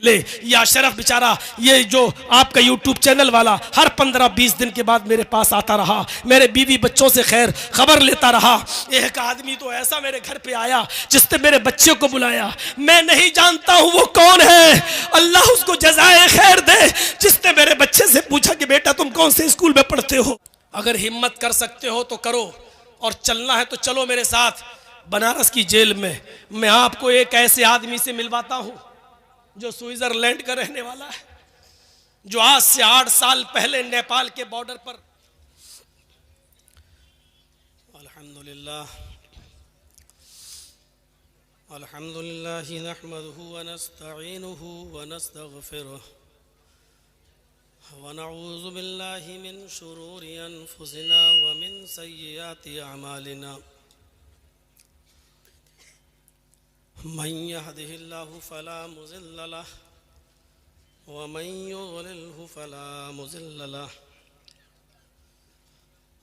ले या शरफ बेचारा ये जो आपका यूट्यूब चैनल वाला हर 15-20 दिन के बाद मेरे पास आता रहा, मेरे बीवी बच्चों से खैर खबर लेता रहा। एक आदमी तो ऐसा मेरे घर पे आया जिसने मेरे बच्चे को बुलाया, मैं नहीं जानता हूँ वो कौन है, अल्लाह उसको जज़ाए खैर दे, जिसने मेरे बच्चे से पूछा कि बेटा तुम कौन से स्कूल में पढ़ते हो। अगर हिम्मत कर सकते हो तो करो, और चलना है तो चलो मेरे साथ बनारस की जेल में। मैं आपको एक ऐसे आदमी से मिलवाता हूँ जो स्विट्जरलैंड का रहने वाला है, जो आज से 8 साल पहले नेपाल के बॉर्डर पर अल्हम्दुलिल्लाह नहमदुहु व नस्तईनुहु व नस्तगफिरुह व नऊज़ु बिल्लाहि मिन शुरूरि अनफुसिना व मिन सय्यिआति अमालिना मन यहदिहिल्लाहु फला मुज़िल्ल लहु व मन युज़लिल्हु फला मुज़िल्ल लहु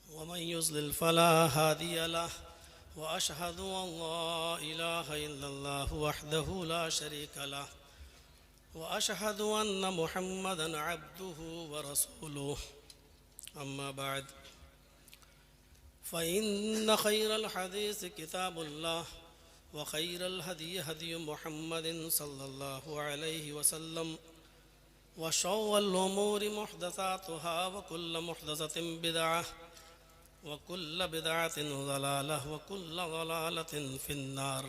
व मन युज़लिल फला हादिय लहु व अशहदु अन ला इलाहा इल्लल्लाहु वहदहु ला शरीका लहु व अशहदु अन्न मुहम्मदन अब्दुहु व रसूलुहु अम्मा बाद फ़इन्न खैरल हदीस किताबुल्लाह व खैरल हदी हदी मुहम्मदिन सल्लल्लाहु अलैहि वसल्लम व शर्रल उमूरि मुहदसातुहा व कुल्लु मुहदसतिन बिदअह व कुल्लु बिदअतिन ज़लालह व कुल्लु ज़लालतिन फिन्नार।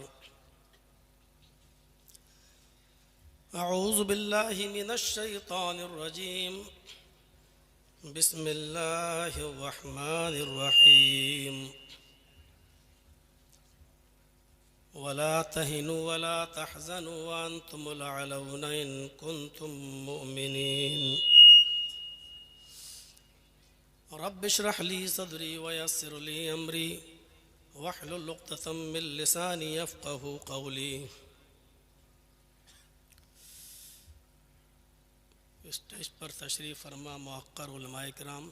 अऊज़ु बिल्लाहि मिनश शैतानिर रजीम। बिस्मिल्लाहिर रहमानिर रहीम। वला तहिनु वला तहज़नु व अंतुमुल अलौना इन कुंतुम मुमिनीन। रब्बि इश्रह ली सदरी व यस्सिर ली अमरी वहलुल उक़दतम मिन लिसानी यफ़क़हू क़ौली। स्टेज पर तशरीफ़ फरमा मुअक्कर उलमाए किराम,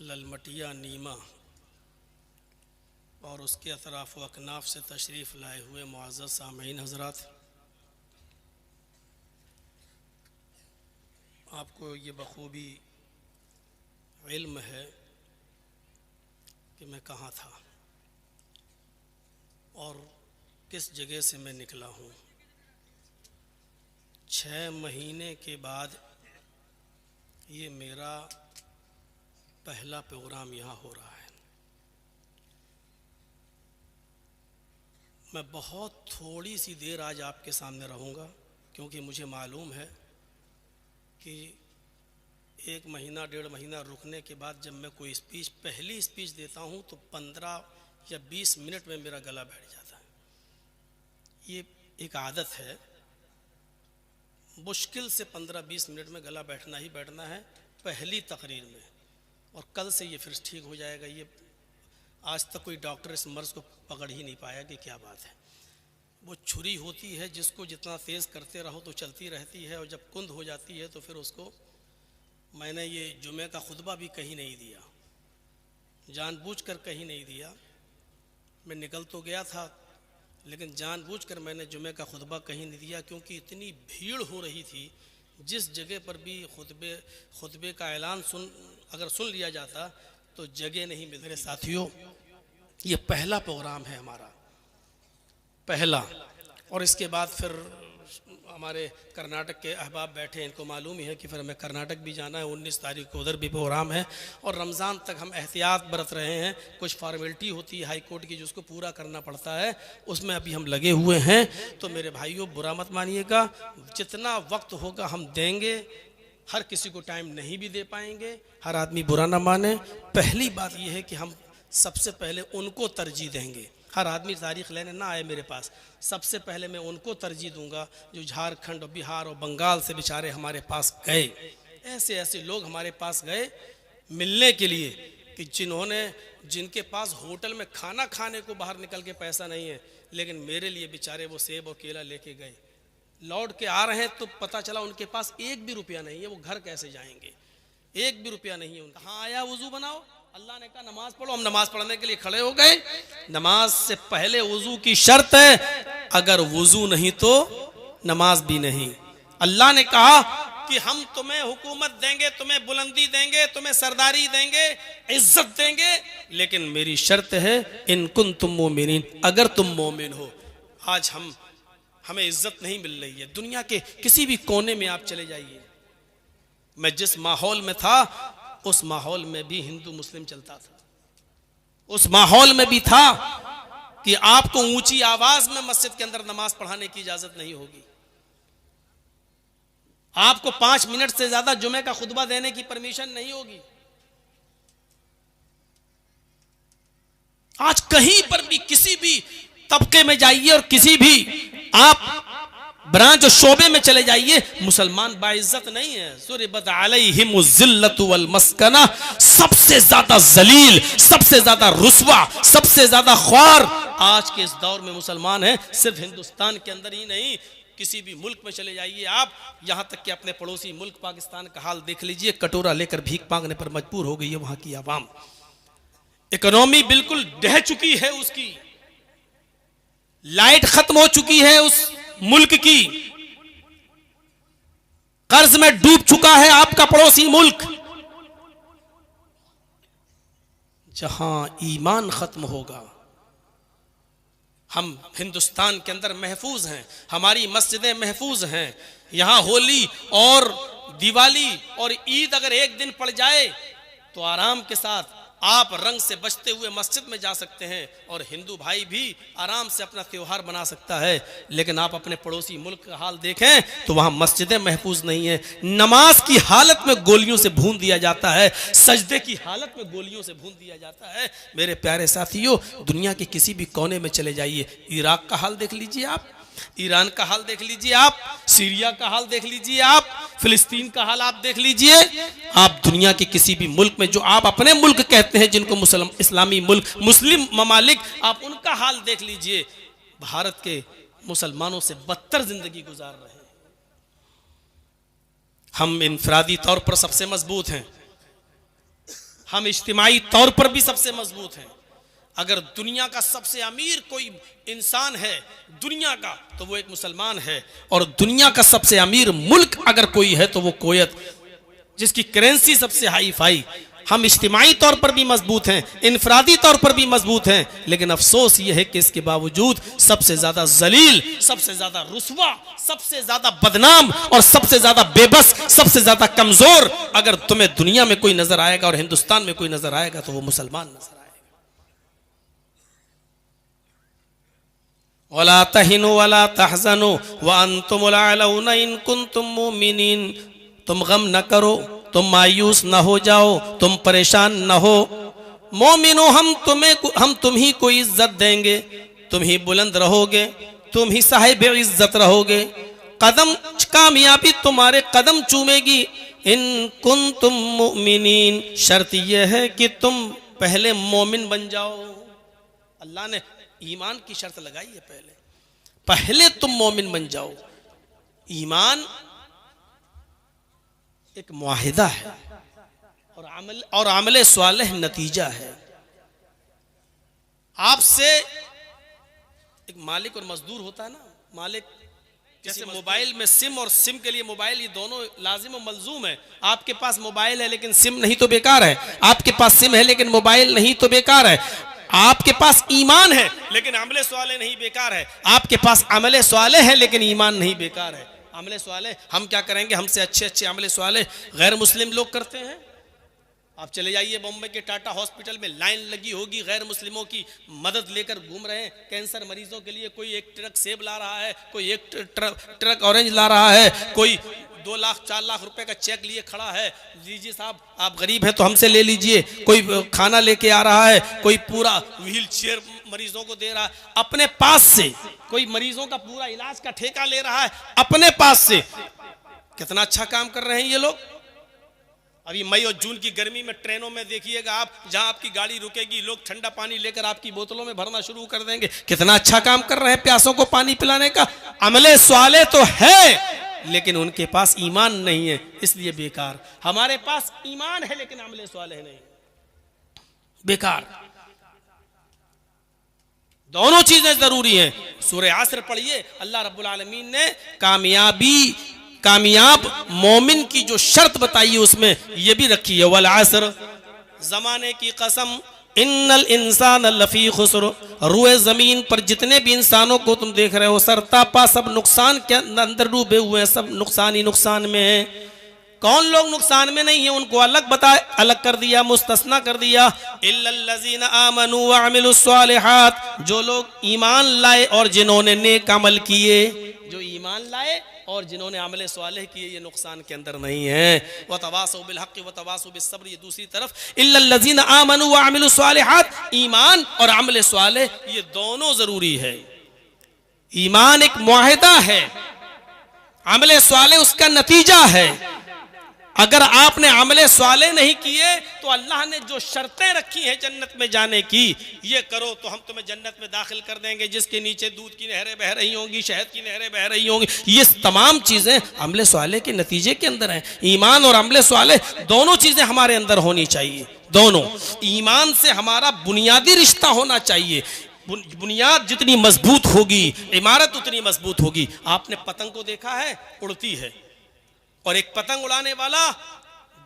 ललमटिया नीमा और उसके अतराफ़ व अकनाफ़ से तशरीफ़ लाए हुए मुअज़्ज़ज़ सामीन हज़रात, आपको ये बखूबी इल्म है कि मैं कहाँ था और किस जगह से मैं निकला हूँ। 6 महीने के बाद ये मेरा पहला प्रोग्राम यहाँ हो रहा है। मैं बहुत थोड़ी सी देर आज आपके सामने रहूँगा, क्योंकि मुझे मालूम है कि 1 महीना 1.5 महीना रुकने के बाद जब मैं कोई स्पीच पहली स्पीच देता हूँ तो 15 या 20 मिनट में मेरा गला बैठ जाता है। ये एक आदत है, मुश्किल से 15-20 मिनट में गला बैठना ही बैठना है पहली तकरीर में, और कल से ये फिर ठीक हो जाएगा। ये आज तक कोई डॉक्टर इस मर्ज़ को पकड़ ही नहीं पाया कि क्या बात है। वो छुरी होती है जिसको जितना तेज़ करते रहो तो चलती रहती है, और जब कुंद हो जाती है तो फिर उसको। मैंने ये जुमे का खुतबा भी कहीं नहीं दिया, जानबूझकर कहीं नहीं दिया। मैं निकल तो गया था लेकिन जानबूझकर मैंने जुमे का खुतबा कहीं नहीं दिया, क्योंकि इतनी भीड़ हो रही थी। जिस जगह पर भी खुतबे का ऐलान अगर सुन लिया जाता तो जगह नहीं मिलती। मेरे साथियों, ये पहला प्रोग्राम है हमारा, पहला। और इसके बाद फिर हमारे कर्नाटक के अहबाब बैठे, इनको मालूम ही है कि फिर हमें कर्नाटक भी जाना है। 19 तारीख को उधर भी प्रोग्राम है, और रमज़ान तक हम एहतियात बरत रहे हैं। कुछ फॉर्मेलिटी होती है हाई कोर्ट की जिसको पूरा करना पड़ता है, उसमें अभी हम लगे हुए हैं। तो मेरे भाइयों, बुरा मत मानिएगा, जितना वक्त होगा हम देंगे। हर किसी को टाइम नहीं भी दे पाएंगे, हर आदमी बुरा ना माने। पहली बात यह है कि हम सबसे पहले उनको तरजीह देंगे। हर आदमी तारीख़ लेने ना आए मेरे पास, सबसे पहले मैं उनको तरजीह दूंगा जो झारखंड और बिहार और बंगाल से बेचारे हमारे पास गए। ऐसे ऐसे लोग हमारे पास गए मिलने के लिए कि जिनके पास होटल में खाना खाने को बाहर निकल के पैसा नहीं है, लेकिन मेरे लिए बेचारे वो सेब और केला लेके गए। लौट के आ रहे हैं तो पता चला उनके पास 1 भी रुपया नहीं है। वो घर कैसे जाएंगे? 1 भी रुपया नहीं है उनका। हाँ आया, वुजू बनाओ, अल्लाह ने कहा नमाज पढ़ो। हम नमाज पढ़ने के लिए खड़े हो गए। नमाज से पहले वुजू की शर्त है अगर वुजू नहीं तो नमाज भी नहीं। अल्लाह ने कहा कि हम तुम्हें हुकूमत देंगे, तुम्हें बुलंदी देंगे, तुम्हें सरदारी देंगे, इज्जत देंगे, लेकिन मेरी शर्त है इन कुन तुम मोमिनीन, अगर तुम मोमिन हो। आज हमें इज्जत नहीं मिल रही है। दुनिया के किसी भी कोने में आप चले जाइए, मैं जिस माहौल में था उस माहौल में भी हिंदू मुस्लिम चलता था। उस माहौल में भी था कि आपको ऊंची आवाज में मस्जिद के अंदर नमाज पढ़ाने की इजाजत नहीं होगी, आपको 5 मिनट से ज्यादा जुमे का खुतबा देने की परमिशन नहीं होगी। आज कहीं पर भी किसी भी तबके में जाइए और किसी भी आप ब्रांच और शोबे में चले जाइए, मुसलमान बाइज्जत नहीं है। सुरिबत अलैहिमुज़्ज़िल्लतु वल मस्कना, सबसे ज्यादा जलील, सबसे ज्यादा रुस्वा, सबसे ज्यादा ख्वार आज के इस दौर में मुसलमान है। सिर्फ हिंदुस्तान के अंदर ही नहीं, किसी भी मुल्क में चले जाइए आप, यहां तक कि अपने पड़ोसी मुल्क पाकिस्तान का हाल देख लीजिए। कटोरा लेकर भीख मांगने पर मजबूर हो गई है वहां की आवाम। इकोनॉमी बिल्कुल ढह चुकी है, उसकी लाइट खत्म हो चुकी है उस मुल्क की, कर्ज में डूब चुका है आपका पड़ोसी मुल्क। जहां ईमान खत्म होगा, हम हिंदुस्तान के अंदर महफूज हैं, हमारी मस्जिदें महफूज हैं। यहां होली और दिवाली और ईद अगर एक दिन पड़ जाए तो आराम के साथ आप रंग से बचते हुए मस्जिद में जा सकते हैं और हिंदू भाई भी आराम से अपना त्योहार बना सकता है। लेकिन आप अपने पड़ोसी मुल्क का हाल देखें तो वहां मस्जिदें महफूज नहीं है, नमाज की हालत में गोलियों से भून दिया जाता है, सजदे की हालत में गोलियों से भून दिया जाता है। मेरे प्यारे साथियों, दुनिया के किसी भी कोने में चले जाइए, इराक का हाल देख लीजिए आप, ईरान का हाल देख लीजिए आप, सीरिया का हाल देख लीजिए आप, फिलिस्तीन का हाल आप देख लीजिए। आप दुनिया के किसी भी मुल्क में, जो आप अपने मुल्क कहते हैं जिनको मुस्लिम इस्लामी मुल्क, मुस्लिम ममालिक, आप उनका हाल देख लीजिए। भारत के मुसलमानों से बदतर जिंदगी गुजार रहे हैं। हम इनफरादी तौर पर सबसे मजबूत हैं, हम इज्तिमाई तौर पर भी सबसे मजबूत हैं। अगर दुनिया का सबसे अमीर कोई इंसान है दुनिया का, तो वो एक मुसलमान है। और दुनिया का सबसे अमीर मुल्क अगर कोई है तो वो कुवैत, जिसकी करेंसी सबसे हाई फाई। हम इज्तिमाई तौर पर भी मजबूत हैं, इनफरादी तौर पर भी मजबूत हैं, लेकिन अफसोस ये है कि इसके बावजूद सबसे ज्यादा जलील, सबसे ज्यादा रुस्वा, सबसे ज्यादा बदनाम और सबसे ज्यादा बेबस, सबसे ज्यादा कमजोर अगर तुम्हें दुनिया में कोई नजर आएगा और हिंदुस्तान में कोई नजर आएगा तो वो मुसलमान नजर आएगा। वला तहिनु वला तहज़नु व अंतुमुल अलौना इन कुंतुम मुमिनीन, तुम गम न करो, तुम मायूस न हो जाओ, तुम परेशान न हो। मोमिनो, हम तुम्ही को इज्जत देंगे, तुम ही बुलंद रहोगे, तुम ही साहिब इज्जत रहोगे, कदम कामयाबी तुम्हारे कदम चूमेगी। इन कुंतुम मुमिनीन, शर्त यह है कि तुम पहले मोमिन बन जाओ। अल्लाह ने ईमान की शर्त लगाई है, पहले तुम मोमिन बन जाओ। ईमान एक मुआहिदा है और अमल स्वालिह नतीजा है। आपसे एक मालिक और मजदूर होता है ना, मालिक जैसे मोबाइल में सिम और सिम के लिए मोबाइल, ये दोनों लाजिम और मलजूम है। आपके पास मोबाइल है लेकिन सिम नहीं तो बेकार है, आपके पास सिम है लेकिन मोबाइल नहीं तो बेकार है। आपके पास ईमान है लेकिन अमले स्वाले नहीं बेकार है, आपके पास अमले स्वाले है लेकिन ईमान नहीं बेकार है। अमले स्वाले हम क्या करेंगे, हमसे अच्छे अच्छे अमले स्वाले गैर मुस्लिम लोग करते हैं। आप चले जाइए बॉम्बे के टाटा हॉस्पिटल में लाइन लगी होगी, गैर मुस्लिमों की मदद लेकर घूम रहे हैं। कैंसर मरीजों के लिए कोई एक ट्रक सेब ला रहा है, कोई एक ट्रक ऑरेंज ला रहा है, कोई 2 लाख 4 लाख रुपए का चेक लिए खड़ा है, लीजिए साहब आप गरीब हैं तो हमसे ले लीजिए। कोई खाना लेके आ रहा है, कोई पूरा व्हील चेयर मरीजों को दे रहा है अपने पास से, कोई मरीजों का पूरा इलाज का ठेका ले रहा है अपने पास से। कितना अच्छा काम कर रहे हैं ये लोग। अभी मई और जून की गर्मी में ट्रेनों में देखिएगा आप, जहां आपकी गाड़ी रुकेगी लोग ठंडा पानी लेकर आपकी बोतलों में भरना शुरू कर देंगे। कितना अच्छा काम कर रहे हैं प्यासों को पानी पिलाने का। अमले स्वाले तो है लेकिन उनके पास ईमान नहीं है, इसलिए बेकार। हमारे पास ईमान है लेकिन अमले स्वाले नहीं, बेकार। दोनों चीजें जरूरी हैं। सूरह असर पढ़िए, अल्लाह रब्बुल आलमीन ने कामयाब मोमिन की जो शर्त बताई है उसमें ये भी रखी है, वल असर, जमाने की कसम, इन्नल इंसान लफी खुस्र, रुए जमीन पर जितने भी इंसानों को तुम देख रहे हो सरतापा सब नुकसान के अंदर डूबे हुए हैं, सब नुकसान ही नुकसान में है। कौन लोग नुकसान में नहीं है उनको अलग कर दिया, मुस्तस्ना कर दिया। इल्लल्लज़ीना आमनू व अमिलुस्सालिहात, जो लोग ईमान लाए और जिन्होंने नेक अमल किए, जो ईमान लाए और जिन्होंने अमल स्वालिह किए, ये नुकसान के अंदर नहीं है। व तवासौ बिल हक़्क़ि व तवासौ बिस सब्र, ये दूसरी तरफ इल्लल्लज़ीना आमनू व अमिलुस्सालिहात, ईमान और अमल स्वालिह ये दोनों जरूरी है। ईमान एक मुआहिदा है, अमल स्वालिह उसका नतीजा है। अगर आपने अमले स्वाले नहीं किए तो अल्लाह ने जो शर्तें रखी हैं जन्नत में जाने की, ये करो तो हम तुम्हें जन्नत में दाखिल कर देंगे जिसके नीचे दूध की नहरें बह रही होंगी, शहद की नहरें बह रही होंगी, ये तमाम चीजें अमले स्वाले के नतीजे के अंदर हैं। ईमान और अमले स्वाले दोनों चीजें हमारे अंदर होनी चाहिए। दोनों, ईमान से हमारा बुनियादी रिश्ता होना चाहिए। बुनियाद जितनी मजबूत होगी इमारत उतनी मजबूत होगी। आपने पतंग को देखा है, उड़ती है, और एक पतंग उड़ाने वाला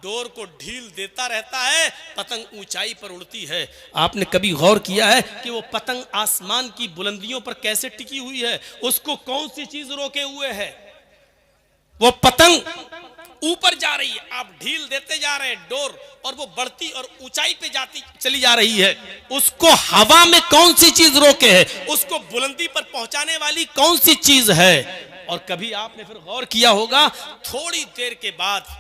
डोर को ढील देता रहता है, पतंग ऊंचाई पर उड़ती है। आपने कभी गौर किया है कि वो पतंग आसमान की बुलंदियों पर कैसे टिकी हुई है? उसको कौन सी चीज रोके हुए है? वो पतंग ऊपर जा रही है, आप ढील देते जा रहे हैं डोर, और वो बढ़ती और ऊंचाई पे जाती चली जा रही है। उसको हवा में कौन सी चीज रोके है? उसको बुलंदी पर पहुंचाने वाली कौन सी चीज है? और कभी आपने फिर गौर किया होगा, थोड़ी देर के बाद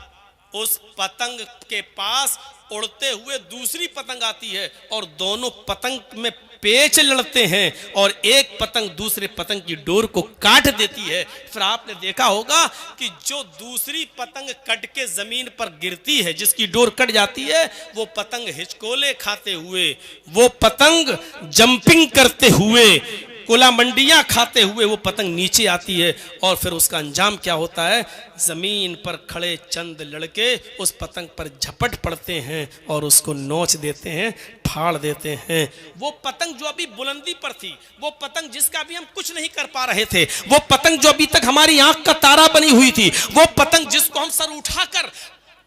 उस पतंग के पास उड़ते हुए दूसरी पतंग आती है और दोनों पतंग में पेच लड़ते हैं और एक पतंग दूसरे पतंग की डोर को काट देती है। फिर आपने देखा होगा कि जो दूसरी पतंग कट के जमीन पर गिरती है, जिसकी डोर कट जाती है, वो पतंग हिचकोले खाते हुए, वो पतंग जंपिंग करते हुए, कोला मंडियां खाते हुए वो पतंग नीचे आती है। और फिर उसका अंजाम क्या होता है? जमीन पर खड़े चंद लड़के उस पतंग पर झपट पड़ते हैं और उसको नोच देते हैं, फाड़ देते हैं। वो पतंग जो अभी बुलंदी पर थी, वो पतंग जिसका भी हम कुछ नहीं कर पा रहे थे, वो पतंग जो अभी तक हमारी आंख का तारा बनी हुई थी, वो पतंग जिसको हम सर उठाकर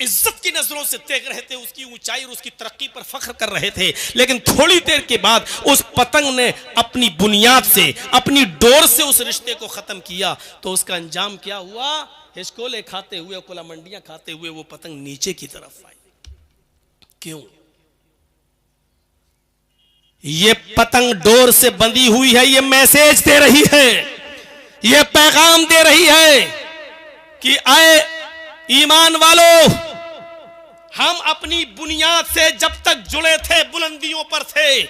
इज्जत की नजरों से देख रहे थे, उसकी ऊंचाई और उसकी तरक्की पर फख्र कर रहे थे, लेकिन थोड़ी देर के बाद उस पतंग ने अपनी बुनियाद से, अपनी डोर से उस रिश्ते को खत्म किया। तो उसका अंजाम क्या हुआ? हिचकोले खाते हुए, कोला मंडियां खाते हुए वो पतंग नीचे की तरफ आई। क्यों? ये पतंग डोर से बंधी हुई है, ये मैसेज दे रही है, ये पैगाम दे रही है कि आए ईमान वालों, हम अपनी बुनियाद से जब तक जुड़े थे, बुलंदियों पर थे,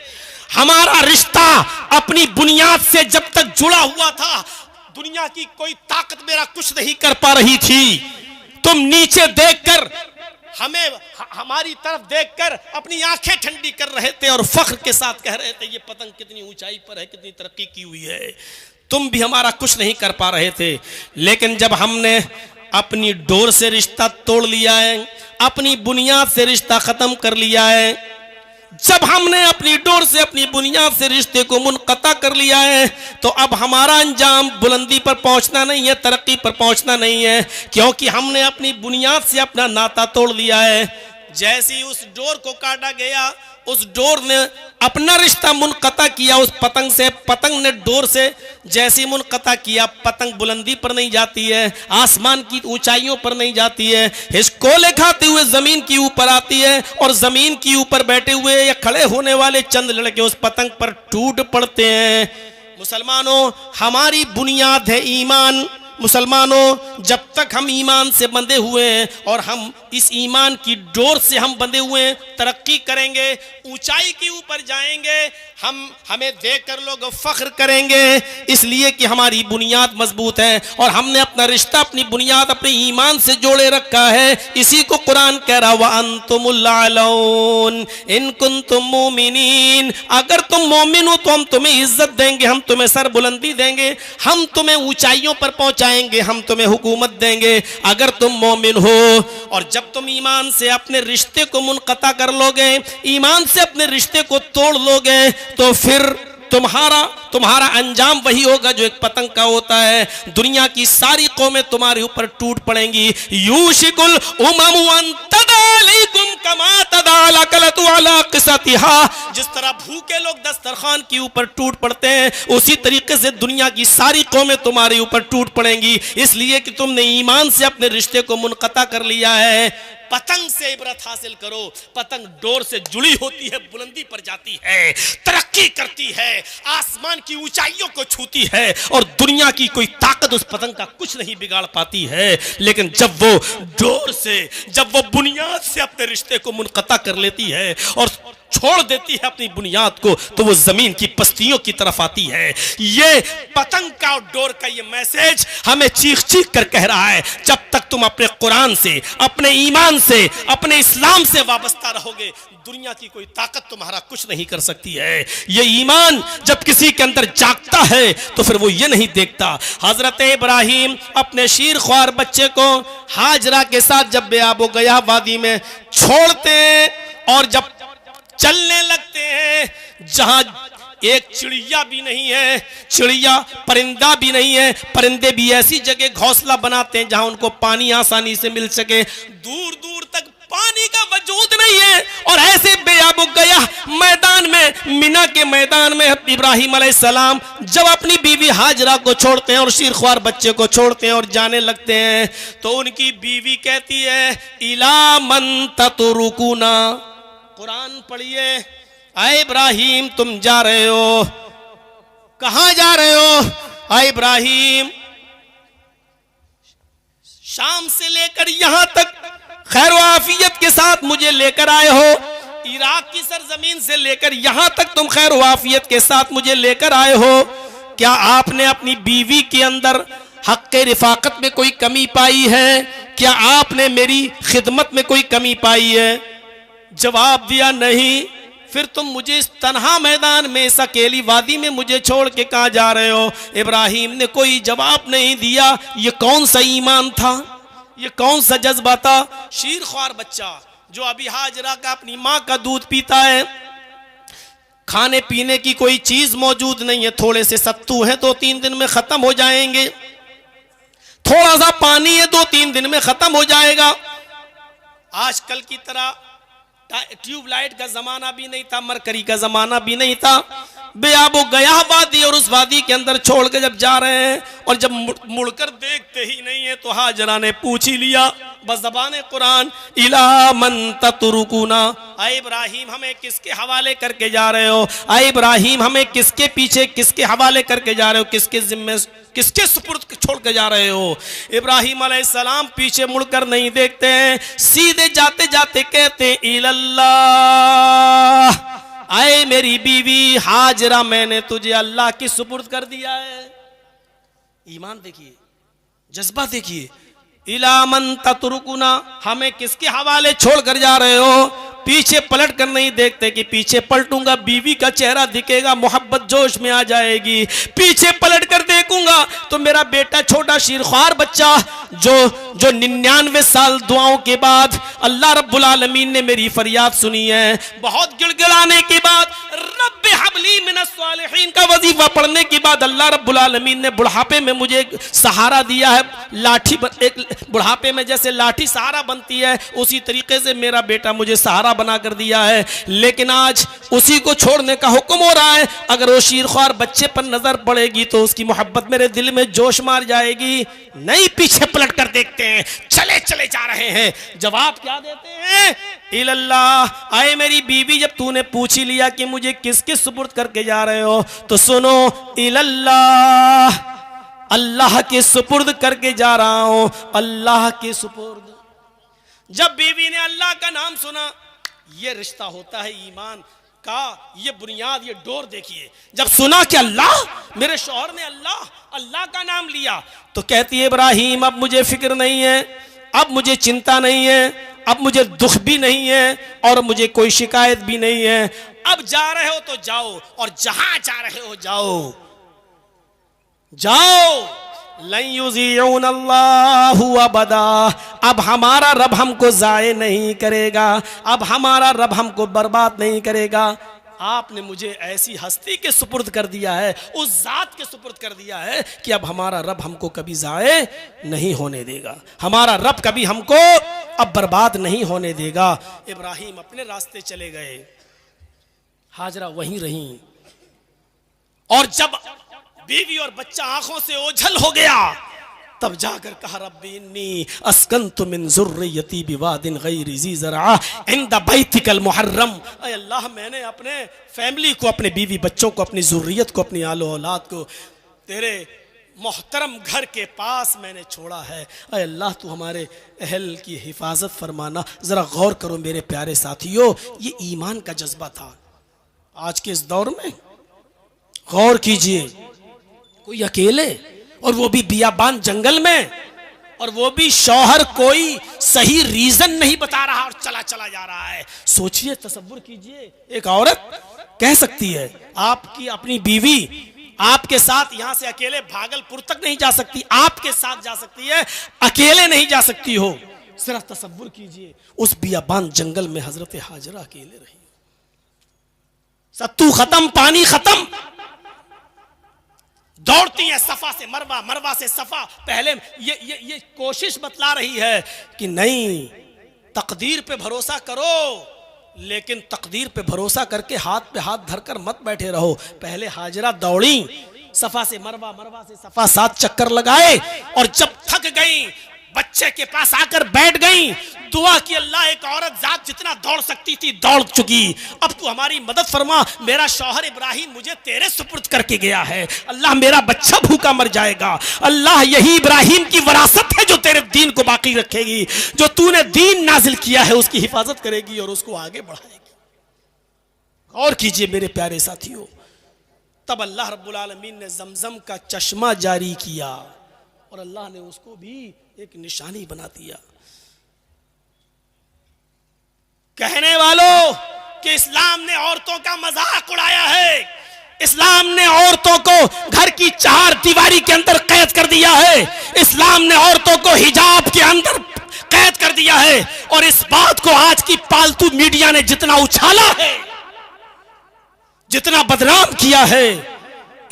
हमारा रिश्ता अपनी बुनियाद से जब तक जुड़ा हुआ था, दुनिया की कोई ताकत मेरा कुछ नहीं कर पा रही थी। तुम नीचे देखकर हमें, हमारी तरफ देखकर अपनी आंखें ठंडी कर रहे थे और फख्र के साथ कह रहे थे ये पतंग कितनी ऊंचाई पर है, कितनी तरक्की की हुई है। तुम भी हमारा कुछ नहीं कर पा रहे थे, लेकिन जब हमने अपनी डोर से रिश्ता तोड़ लिया है, अपनी बुनियाद से रिश्ता खत्म कर लिया है, जब हमने अपनी डोर से, अपनी बुनियाद से रिश्ते को मुनक़ता कर लिया है, तो अब हमारा अंजाम बुलंदी पर पहुंचना नहीं है, तरक्की पर पहुंचना नहीं है, क्योंकि हमने अपनी बुनियाद से अपना नाता तोड़ लिया है। जैसी उस डोर को काटा गया, उस डोर ने अपना रिश्ता मुनक़ता किया उस पतंग से, पतंग ने डोर से जैसी मुनक़ता किया, पतंग बुलंदी पर नहीं जाती है, आसमान की ऊंचाइयों पर नहीं जाती है, हिचकोले खाते हुए जमीन की ऊपर आती है और जमीन की ऊपर बैठे हुए या खड़े होने वाले चंद लड़के उस पतंग पर टूट पड़ते हैं। मुसलमानों, हमारी बुनियाद है ईमान। मुसलमानों, जब तक हम ईमान से बंधे हुए हैं और हम इस ईमान की डोर से हम बंधे हुए हैं, तरक्की करेंगे, ऊंचाई के ऊपर जाएंगे, हमें देखकर लोग फख्र करेंगे, इसलिए कि हमारी बुनियाद मजबूत है और हमने अपना रिश्ता, अपनी बुनियाद अपने ईमान से जोड़े रखा है। इसी को कुरान कह रहा, व अंतुमुल आलौन इन कुंतुम मुमिनीन, अगर तुम मोमिन हो तो हम तुम्हें इज्जत देंगे, हम तुम्हें सर बुलंदी देंगे, हम तुम्हें ऊंचाइयों पर पहुंचाएंगे, हम तुम्हें हुकूमत देंगे अगर तुम मोमिन हो। और जब तुम ईमान से अपने रिश्ते को मुनक़ता कर लोगे, ईमान से अपने रिश्ते को तोड़ लोगे, तो फिर तुम्हारा अंजाम वही होगा जो एक पतंग का होता है। दुनिया की सारी कौमें तुम्हारे ऊपर टूट पड़ेंगी। यूशिकुल उममु अन तदालैकुम कमा तदाल कलतु अला क़िसतिहा, जिस तरह भूखे लोग दस्तरखान के ऊपर टूट पड़ते हैं, उसी तरीके से दुनिया की सारी कौमें तुम्हारे ऊपर टूट पड़ेंगी, इसलिए कि तुमने ईमान से अपने रिश्ते को मुनक़ता कर लिया है। पतंग से इबरत हासिल करो। पतंग डोर से जुड़ी होती है, बुलंदी पर जाती है, तरक्की करती है, आसमान की ऊंचाइयों को छूती है, और दुनिया की कोई ताकत उस पतंग का कुछ नहीं बिगाड़ पाती है। लेकिन जब वो डोर से, जब वो बुनियाद से अपने रिश्ते को मुनक़ता कर लेती है और छोड़ देती है अपनी बुनियाद को, तो वो जमीन की पस्तियों की तरफ आती है। ये पतंग का और डोर का ये मैसेज हमें चीख चीख कर कह रहा है, जब तक तुम अपने कुरान से, अपने ईमान से, अपने इस्लाम से वाबस्ता रहोगे, दुनिया की कोई ताकत तुम्हारा कुछ नहीं कर सकती है। ये ईमान जब किसी के अंदर जागता है तो फिर वो ये नहीं देखता। हजरत इब्राहिम अपने शीर ख्वार बच्चे को हाजरा के साथ जब बेआबो गया वादी में छोड़ते हैं और जब चलने लगते हैं, जहां एक चिड़िया भी नहीं है, चिड़िया परिंदा भी नहीं है, परिंदे भी ऐसी जगह घोंसला बनाते हैं जहां उनको पानी आसानी से मिल सके, दूर दूर तक पानी का वजूद नहीं है। और ऐसे बेआबो गया मैदान में, मिना के मैदान में इब्राहिम अलैहिस्सलाम जब अपनी बीवी हाजरा को छोड़ते हैं और शीरख्वार बच्चे को छोड़ते हैं और जाने लगते हैं, तो उनकी बीवी कहती है, इला मन ततरुकुना, कुरान पढ़िए, आए इब्राहिम तुम जा रहे हो, कहां जा रहे हो? आए इब्राहिम शाम से लेकर यहां तक खैर आफियत के साथ मुझे लेकर आए हो, इराक की सरजमीन से लेकर यहां तक तुम खैर आफियत के साथ मुझे लेकर आए हो। क्या आपने अपनी बीवी के अंदर हक़्क़े रिफाकत में कोई कमी पाई है? क्या आपने मेरी खिदमत में कोई कमी पाई है? जवाब दिया नहीं। फिर तुम मुझे इस तन्हा मैदान में, इस अकेली वादी में मुझे छोड़ के कहां जा रहे हो? इब्राहिम ने कोई जवाब नहीं दिया। ये कौन सा ईमान था, ये कौन सा जज्बा था? शीर ख्वार बच्चा जो अभी हाजरा का अपनी माँ का दूध पीता है, खाने पीने की कोई चीज मौजूद नहीं है, थोड़े से सत्तू है 2-3 दिन में खत्म हो जाएंगे, थोड़ा सा पानी है 2-3 दिन में खत्म हो जाएगा। आजकल की तरह ट्यूबलाइट का जमाना भी नहीं था, मरकरी का जमाना भी नहीं था। बेआबो गया वादी और उस वादी के अंदर छोड़ के जब जा रहे हैं और जब मुड़कर देखते ही नहीं है, तो हाजरा ने पूछ ही लिया बज़बान कुरान, इला मन ततरुकुना, आए इब्राहिम हमें किसके हवाले करके जा रहे हो? आए इब्राहिम हमें किसके पीछे, किसके हवाले करके जा रहे हो? किसके जिम्मे, किसके सुपुर्द छोड़ के जा रहे हो? इब्राहिम अलैहिस्सलाम पीछे मुड़कर नहीं देखते हैं, सीधे जाते जाते कहते इल्लल्लाह, आए मेरी बीवी हाजरा मैंने तुझे अल्लाह की सुपुर्द कर दिया है। ईमान देखिए, जज्बा देखिए, इला मन ततरुकुना, हमें किसके हवाले छोड़ कर जा रहे हो? पीछे पलट कर नहीं देखते कि पीछे पलटूंगा बीवी का चेहरा दिखेगा, मोहब्बत जोश में आ जाएगी। पीछे पलट कर देखूंगा तो मेरा बेटा छोटा शीरख्वार बच्चा जो 99 साल दुआओं के बाद अल्लाह रब्बुल आलमीन ने मेरी फरियाद सुनी है, बहुत गिड़गिड़ाने के बाद रब्बे हबली मिनस सालिहीन का वजीफा पढ़ने के बाद अल्लाह रब्बुल आलमीन ने बुढ़ापे में मुझे एक सहारा दिया है। लाठी, एक बुढ़ापे में जैसे लाठी सहारा बनती है, उसी तरीके से मेरा बेटा मुझे सहारा बना कर दिया है। लेकिन आज उसी को छोड़ने का हुक्म हो रहा है। अगर वो शीरख्वार बच्चे पर नजर पड़ेगी तो उसकी मोहब्बत मेरे दिल में जोश मार जाएगी। नहीं, पीछे पलट कर देखते हैं, चले चले जा रहे हैं। जवाब क्या देते हैं? इल्लल्लाह, आए मेरी बीवी जब तूने पूछ ही लिया कि मुझे किसके सुपुर्द करके जा रहे हो, तो सुनो, इल्लल्लाह, अल्लाह के सुपुर्द करके जा रहा हूं, अल्लाह के सुपुर्द। जब बीवी ने अल्लाह का नाम सुना, ये रिश्ता होता है ईमान का, ये बुनियाद, ये डोर देखिए। जब सुना कि अल्लाह, मेरे शौहर ने अल्लाह का नाम लिया, तो कहती है इब्राहिम अब मुझे फिक्र नहीं है, अब मुझे चिंता नहीं है, अब मुझे दुख भी नहीं है और मुझे कोई शिकायत भी नहीं है। अब जा रहे हो तो जाओ, और जहां जा रहे हो जाओ जाओ। लन युज़ीउन अल्लाहु अबदा, अब हमारा रब हमको ज़ाये नहीं करेगा, अब हमारा रब हमको बर्बाद नहीं करेगा। आपने मुझे ऐसी हस्ती के सुपुर्द कर दिया है, उस जात के सुपुर्द कर दिया है कि अब हमारा रब हमको कभी ज़ाये नहीं होने देगा, हमारा रब कभी हमको अब बर्बाद नहीं होने देगा। इब्राहिम अपने रास्ते चले गए, हाजरा वहीं रहीं, और जब बीवी और बच्चा आंखों से ओझल हो गया तब जाकर कहा रब्बी इन्नी अस्कन्तु मिन ज़ुर्रियती बिवादिन गैरि ज़ी ज़रअ इंद बैतिकल मुहर्रम। ऐ अल्लाह, मैंने अपने फैमिली को, अपने बीवी बच्चों को, अपनी ज़ुर्रियत को, अपनी आलो औलाद को तेरे मोहतरम घर के पास मैंने छोड़ा है। ऐ अल्लाह, तू हमारे अहल की हिफाजत फरमाना। ज़रा गौर करो मेरे प्यारे साथियों, ये ईमान का जज्बा था। आज के इस दौर में गौर कीजिए, कोई अकेले, और वो भी बियाबान जंगल में, और वो भी शौहर कोई सही रीजन नहीं बता रहा और चला चला जा रहा है। सोचिए, तसव्वुर कीजिए, एक औरत कह सकती है आपकी अपनी बीवी आपके साथ यहां से अकेले भागलपुर तक नहीं जा सकती, आपके साथ जा सकती है, अकेले नहीं जा सकती हो। जरा तसव्वुर कीजिए, उस बियाबान जंगल में हजरत हाजरा अकेले रही, सत्तू खत्म, पानी खत्म, दौड़ती है सफा से मरवा, मरवा से सफा। पहले ये कोशिश बतला रही है कि नहीं, तकदीर पे भरोसा करो, लेकिन तकदीर पे भरोसा करके हाथ पे हाथ धरकर मत बैठे रहो। पहले हाजरा दौड़ी सफा से मरवा, मरवा से सफा, 7 चक्कर लगाए, और जब थक गई बच्चे के पास आकर बैठ गई, दुआ की अल्लाह एक औरत जात जितना दौड़ सकती थी दौड़ चुकी, अब तू हमारी मदद फरमा, मेरा शौहर इब्राहिम मुझे तेरे सुपुर्द करके गया है, अल्लाह मेरा बच्चा भूखा मर जाएगा, अल्लाह यही इब्राहिम की विरासत है जो तेरे दीन को बाकी रखेगी, जो तूने दीन नाजिल किया है उसकी हिफाजत करेगी और उसको आगे बढ़ाएगी। गौर कीजिए मेरे प्यारे साथियों, तब अल्लाह रब्बुल आलमीन ने जमजम का चश्मा जारी किया और अल्लाह ने उसको भी एक निशानी बना दिया। कहने वालों कि इस्लाम ने औरतों का मजाक उड़ाया है, इस्लाम ने औरतों को घर की 4 दीवारी के अंदर कैद कर दिया है, इस्लाम ने औरतों को हिजाब के अंदर कैद कर दिया है, और इस बात को आज की पालतू मीडिया ने जितना उछाला है, जितना बदनाम किया है,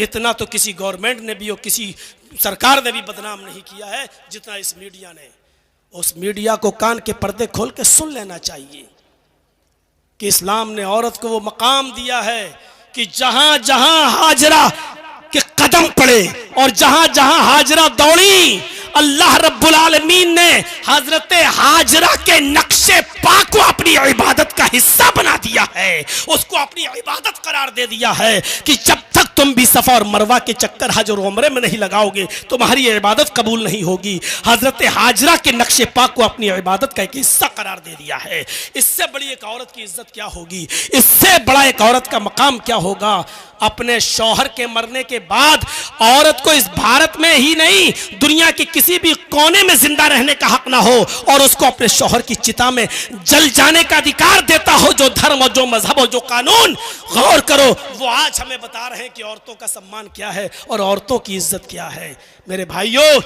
इतना तो किसी गवर्नमेंट ने भी और किसी सरकार ने भी बदनाम नहीं किया है जितना इस मीडिया ने। उस मीडिया को कान के पर्दे खोल के सुन लेना चाहिए कि इस्लाम ने औरत को वो मकाम दिया है कि जहां जहां हाजरा के कदम पड़े और जहां जहां हाजरा दौड़ी, अल्लाह रब्बुल आलमीन ने हजरत हाजरा के नक्शे पा को अपनी इबादत का हिस्सा बना दिया है, उसको अपनी इबादत करार दे दिया है कि जब तक तुम भी सफा और मरवा के चक्कर हज और उम्रे में नहीं लगाओगे तुम्हारी इबादत कबूल नहीं होगी। हजरत हाजरा के नक्शे पा को अपनी इबादत का एक हिस्सा करार दे दिया है। इससे बड़ी एक औरत की इज्जत क्या होगी, इससे बड़ा एक औरत का मकाम क्या होगा। अपने शौहर के मरने के बाद औरत को इस भारत में ही नहीं दुनिया के किसी भी कोने में जिंदा रहने का हक ना हो और उसको अपने शौहर की चिता में जल जाने का अधिकार देता हो। जो धर्म और जो मजहब और जो कानून, गौर करो, वो आज हमें बता रहे हैं कि औरतों का सम्मान क्या है और औरतों की इज्जत क्या है। मेरे भाइयों,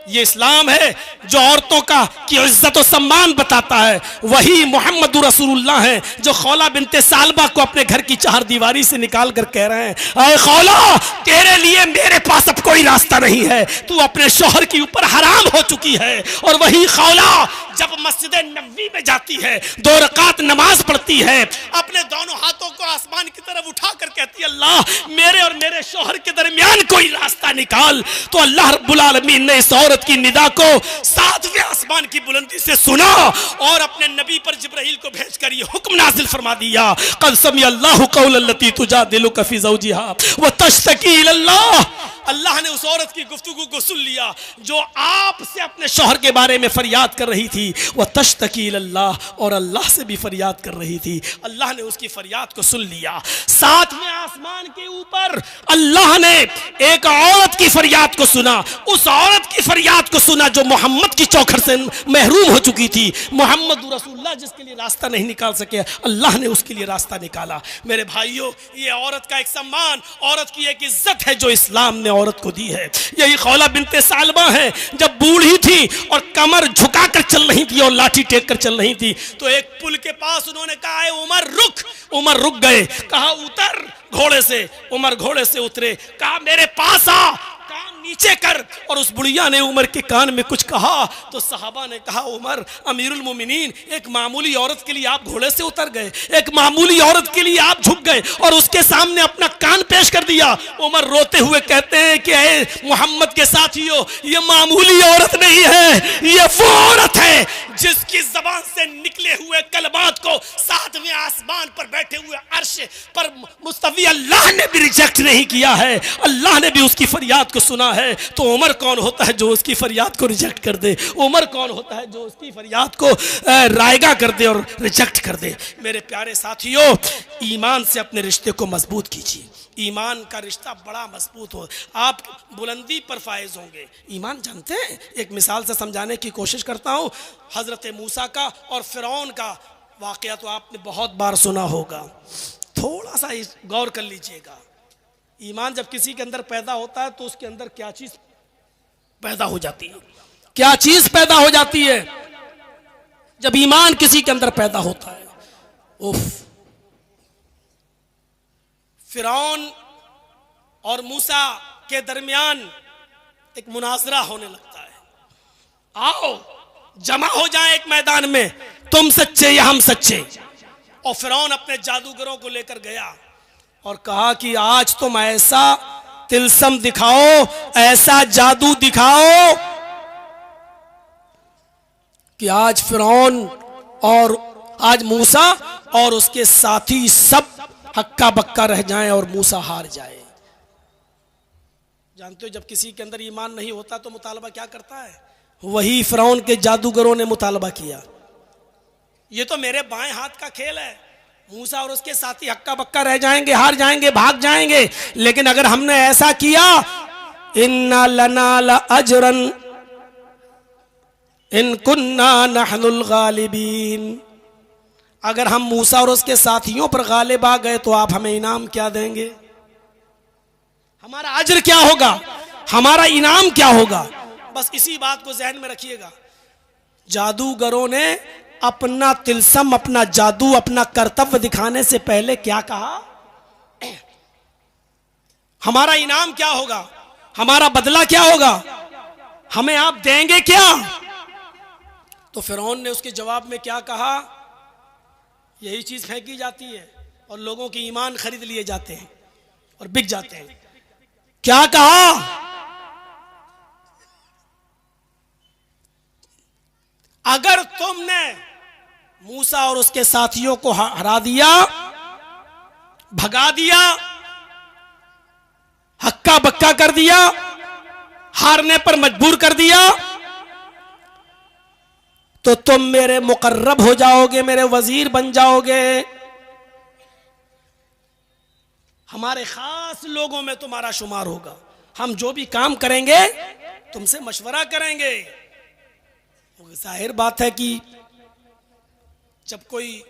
ये इस्लाम है जो औरतों का की इज्जत और सम्मान बताता है। वही मोहम्मद रसूलुल्लाह है जो खौला बिनते सालबा को अपने घर की 4 दीवारी से निकाल कर कह रहे हैं, अरे खौला, तेरे लिए मेरे पास अब कोई रास्ता नहीं है, तू अपने शौहर के ऊपर हराम हो चुकी है। और वही खौला जब मस्जिद नबवी में जाती है, 2 रकात नमाज पढ़ती है, अपने दोनों हाथों को आसमान की तरफ उठाकर कहती है, अल्लाह मेरे और मेरे शौहर के दरमियान कोई रास्ता निकाल। तो अल्लाह रब्बुल आलमीन ने इस औरत की निदा को 7वें आसमान की बुलंदी से सुना और अपने नबी पर जिब्राइल को भेजकर ये हुक्म नाजिल फरमा दिया, क़द समी अल्लाहु क़ौलन लती तुजादिलुका फ़ी ज़ौजिहा व तश्तकी इलल्लाह। अल्लाह ने उस औरत की गुफ्तगू को सुन लिया जो आपसे अपने शौहर के बारे में फरियाद कर रही थी, वह तश्तकी इलल्लाह, और अल्लाह से भी फरियाद कर रही थी। अल्लाह ने उसकी फरियाद को सुन लिया। 7वें आसमान के ऊपर अल्लाह ने एक औरत की फरियाद को सुना, उस औरत की फरियाद को सुना जो मोहम्मद की चौखट से महरूम हो चुकी थी। मोहम्मद रसूलुल्लाह जिसके लिए रास्ता नहीं निकाल सके, अल्लाह ने उसके लिए रास्ता निकाला। मेरे भाइयों, ये औरत का एक सम्मान, औरत की एक इज्जत है जो इस्लाम ने औरत को दी है। यही खौला बिनते सालबा है, जब बूढ़ी थी और कमर झुकाकर चल रही थी और लाठी टेक कर चल रही थी, तो एक पुल के पास उन्होंने कहा है उमर रुक। उमर रुक गए, कहा उतर घोड़े से। उमर घोड़े से उतरे, कहा मेरे पास आ, कान नीचे कर। और उस बुढ़िया ने उमर के कान में कुछ कहा तो सहाबा ने कहा उमर अमीरुल मोमिनीन, एक मामूली औरत के लिए आप घोड़े से उतर गए, एक मामूली औरत के लिए आप झुक गए और उसके सामने अपना कान पेश कर दिया। उमर रोते हुए कहते हैं कि ऐ मोहम्मद के साथियों, ये मामूली औरत नहीं है, ये वो औरत है जिसकी जबान से निकले हुए कलमात को सातवें आसमान पर बैठे हुए अर्श पर मुस्तवी अल्लाह ने भी रिजेक्ट नहीं किया है, अल्लाह ने भी उसकी फरियाद को सुना है। तो उमर कौन होता है जो उसकी फरियाद को रिजेक्ट कर दे? उमर कौन होता है जो उसकी फरियाद को रायगा कर दे और रिजेक्ट कर दे? मेरे प्यारे साथियों, ईमान से अपने रिश्ते को मजबूत कीजिए। ईमान का रिश्ता बड़ा मजबूत हो, आप बुलंदी पर फायज होंगे। ईमान जानते हैं, एक मिसाल से समझाने की कोशिश करता हूँ। हजरत मूसा का और फिरौन का वाकया तो आपने बहुत बार सुना होगा, थोड़ा सा गौर कर लीजिएगा। ईमान जब किसी के अंदर पैदा होता है तो उसके अंदर क्या चीज पैदा हो जाती है? क्या चीज पैदा हो जाती है जब ईमान किसी के अंदर पैदा होता है? उफ, फिरौन और मूसा के दरमियान एक मुनाजरा होने लगता है। आओ जमा हो जाए एक मैदान में, तुम सच्चे या हम सच्चे। और फिरौन अपने जादूगरों को लेकर गया और कहा कि आज तुम ऐसा तिलस्म दिखाओ, ऐसा जादू दिखाओ कि आज फिरौन और आज मूसा और उसके साथी सब हक्का बक्का रह जाएं और मूसा हार जाए। जानते हो जब किसी के अंदर ईमान नहीं होता तो मुतालबा क्या करता है? वही फिरौन के जादूगरों ने मुतालबा किया, ये तो मेरे बाएं हाथ का खेल है, मूसा और उसके साथी हक्का बक्का रह जाएंगे, हार जाएंगे, भाग जाएंगे। लेकिन अगर हमने ऐसा किया, इन्ना लना ला अजरन इन कुन्ना नहनुल गालिबीन, अगर हम मूसा और उसके साथियों पर गालिब आ गए तो आप हमें इनाम क्या देंगे? हमारा अजर क्या होगा? हमारा इनाम क्या होगा? बस इसी बात को जहन में रखिएगा। जादूगरों ने अपना तिलस्म, अपना जादू, अपना कर्तव्य दिखाने से पहले क्या कहा? हमारा इनाम क्या होगा? हमारा बदला क्या होगा? हमें आप देंगे क्या? तो फिरौन ने उसके जवाब में क्या कहा? यही चीज फेंकी जाती है और लोगों के ईमान खरीद लिए जाते हैं और बिक जाते हैं। क्या कहा? अगर तुमने मूसा और उसके साथियों को हरा दिया, भगा दिया, हक्का बक्का कर दिया, हारने पर मजबूर कर दिया, तो तुम मेरे मुकर्रब हो जाओगे, मेरे वजीर बन जाओगे, हमारे खास लोगों में तुम्हारा शुमार होगा। हम जो भी काम करेंगे तुमसे मशवरा करेंगे। जाहिर बात है कि जब कोई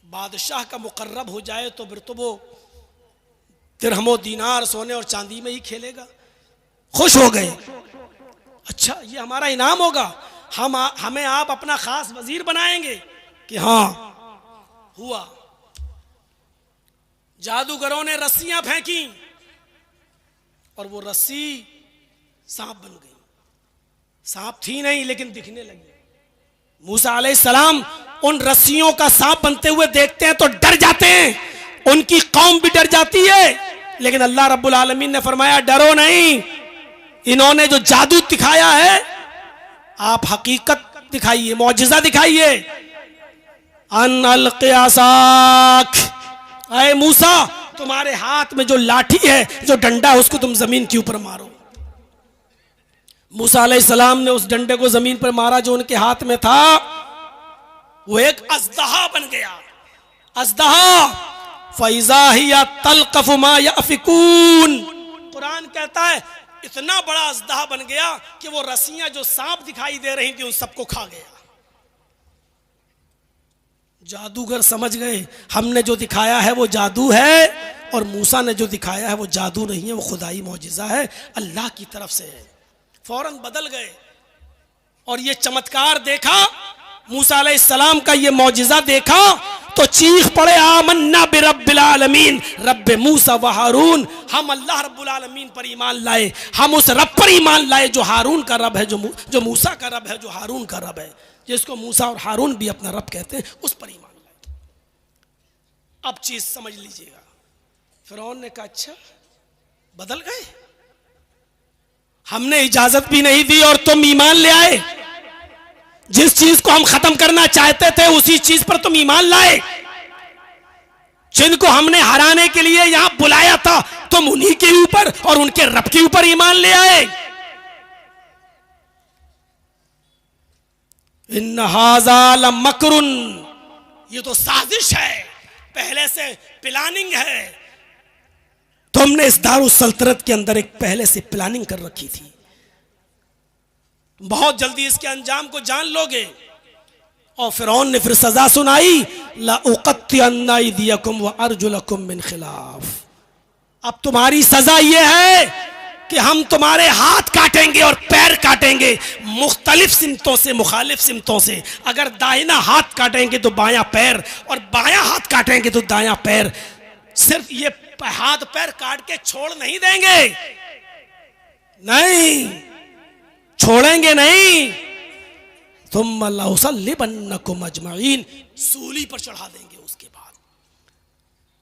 बादशाह का मुकर्रब हो जाए तो फिर तो वो दिरहमो दीनार सोने और चांदी में ही खेलेगा। खुश हो गए, अच्छा ये हमारा इनाम होगा, हमें आप अपना खास वजीर बनाएंगे कि हाँ हुआ। जादूगरों ने रस्सियां फेंकी और वो रस्सी सांप बन गई। सांप थी नहीं लेकिन दिखने लगी। मूसा अलैहिस्सलाम उन रस्सियों का सांप बनते हुए देखते हैं तो डर जाते हैं, उनकी कौम भी डर जाती है। लेकिन अल्लाह रब्बुल आलमीन ने फरमाया डरो नहीं, इन्होंने जो जादू दिखाया है आप हकीकत दिखाइए, मौजिजा दिखाइए। अन अलक़ि असाक, ऐ मूसा तुम्हारे हाथ में जो लाठी है, जो डंडा है, उसको तुम जमीन के ऊपर मारो। मूसा अलैहिस्सलाम ने उस डंडे को जमीन पर मारा जो उनके हाथ में था, वो एक अज़दहा बन गया। अज़दहा फ़इज़ा हिया तल्क़फ़ु मा यअफ़िकून, कुरान कहता है इतना बड़ा अज़दहा बन गया कि वो रस्सियां जो सांप दिखाई दे रही थी उन सबको खा गया। जादूगर समझ गए हमने जो दिखाया है वो जादू है, और मूसा ने जो दिखाया है वो जादू नहीं है, वो खुदाई मौजिज़ा है, अल्लाह की तरफ से है। फौरन बदल गए और ये चमत्कार देखा, मूसा अलैहिस्सलाम का ये मौजिज़ा देखा तो चीख पड़े, आमन्ना बिरब्बिल आलमीन, रब्ब मूसा व हारून, हम अल्लाह रब्बुल आलमीन पर ईमान लाए, हम उस रब पर ईमान लाए जो हारून का रब है, जो मूसा का रब है, जो हारून का रब है, जिसको मूसा और हारून भी अपना रब कहते हैं, उस पर ईमान लाए। अब चीज समझ लीजिएगा, फिरौन ने कहा अच्छा बदल गए, हमने इजाजत भी नहीं दी और तुम ईमान ले आए, जिस चीज को हम खत्म करना चाहते थे उसी चीज पर तुम ईमान लाए, जिनको हमने हराने के लिए यहां बुलाया था तुम उन्हीं के ऊपर और उनके रब के ऊपर ईमान ले आए। इन हाज़ा लमकरुन, ये तो साजिश है, पहले से प्लानिंग है, तुमने इस दारुस सल्तनत के अंदर एक पहले से प्लानिंग कर रखी थी, बहुत जल्दी इसके अंजाम को जान लोगे। और फिरौन ने फिर सजा सुनाई, ला उक़त्तिअन्ना अयदियकुम व अर्जुलकुम मिन खिलाफ, अब तुम्हारी सजा यह है कि हम तुम्हारे हाथ काटेंगे और पैर काटेंगे मुख्तलिफ सिमतों से, मुखालिफ सिमतों से। अगर दाहिना हाथ काटेंगे तो बायां पैर, और बायां हाथ काटेंगे तो दायां पैर। सिर्फ ये हाथ पैर काट के छोड़ नहीं देंगे, नहीं छोड़ेंगे नहीं, तुम लउसल्लिबन्नकुम अजमईन, सूली पर चढ़ा देंगे। उसके बाद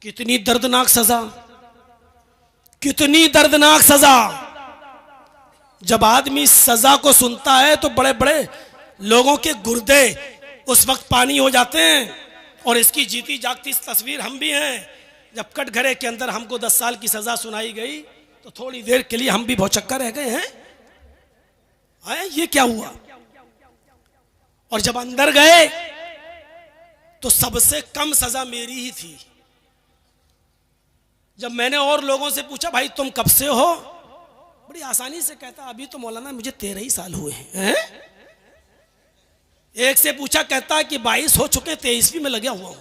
कितनी दर्दनाक सजा, कितनी दर्दनाक सजा। जब आदमी सजा को सुनता है तो बड़े बड़े लोगों के गुर्दे उस वक्त पानी हो जाते हैं, और इसकी जीती जागती तस्वीर हम भी हैं। जब कटघरे के अंदर हमको 10 साल की सजा सुनाई गई तो थोड़ी देर के लिए हम भी भौचक्का रह गए हैं, ये क्या हुआ। और जब अंदर गए तो सबसे कम सजा मेरी ही थी। जब मैंने और लोगों से पूछा भाई तुम कब से हो, बड़ी आसानी से कहता अभी तो मौलाना मुझे 13 ही साल हुए हैं। एक से पूछा, कहता कि 22 हो चुके, 23वीं में लगा हुआ हूं।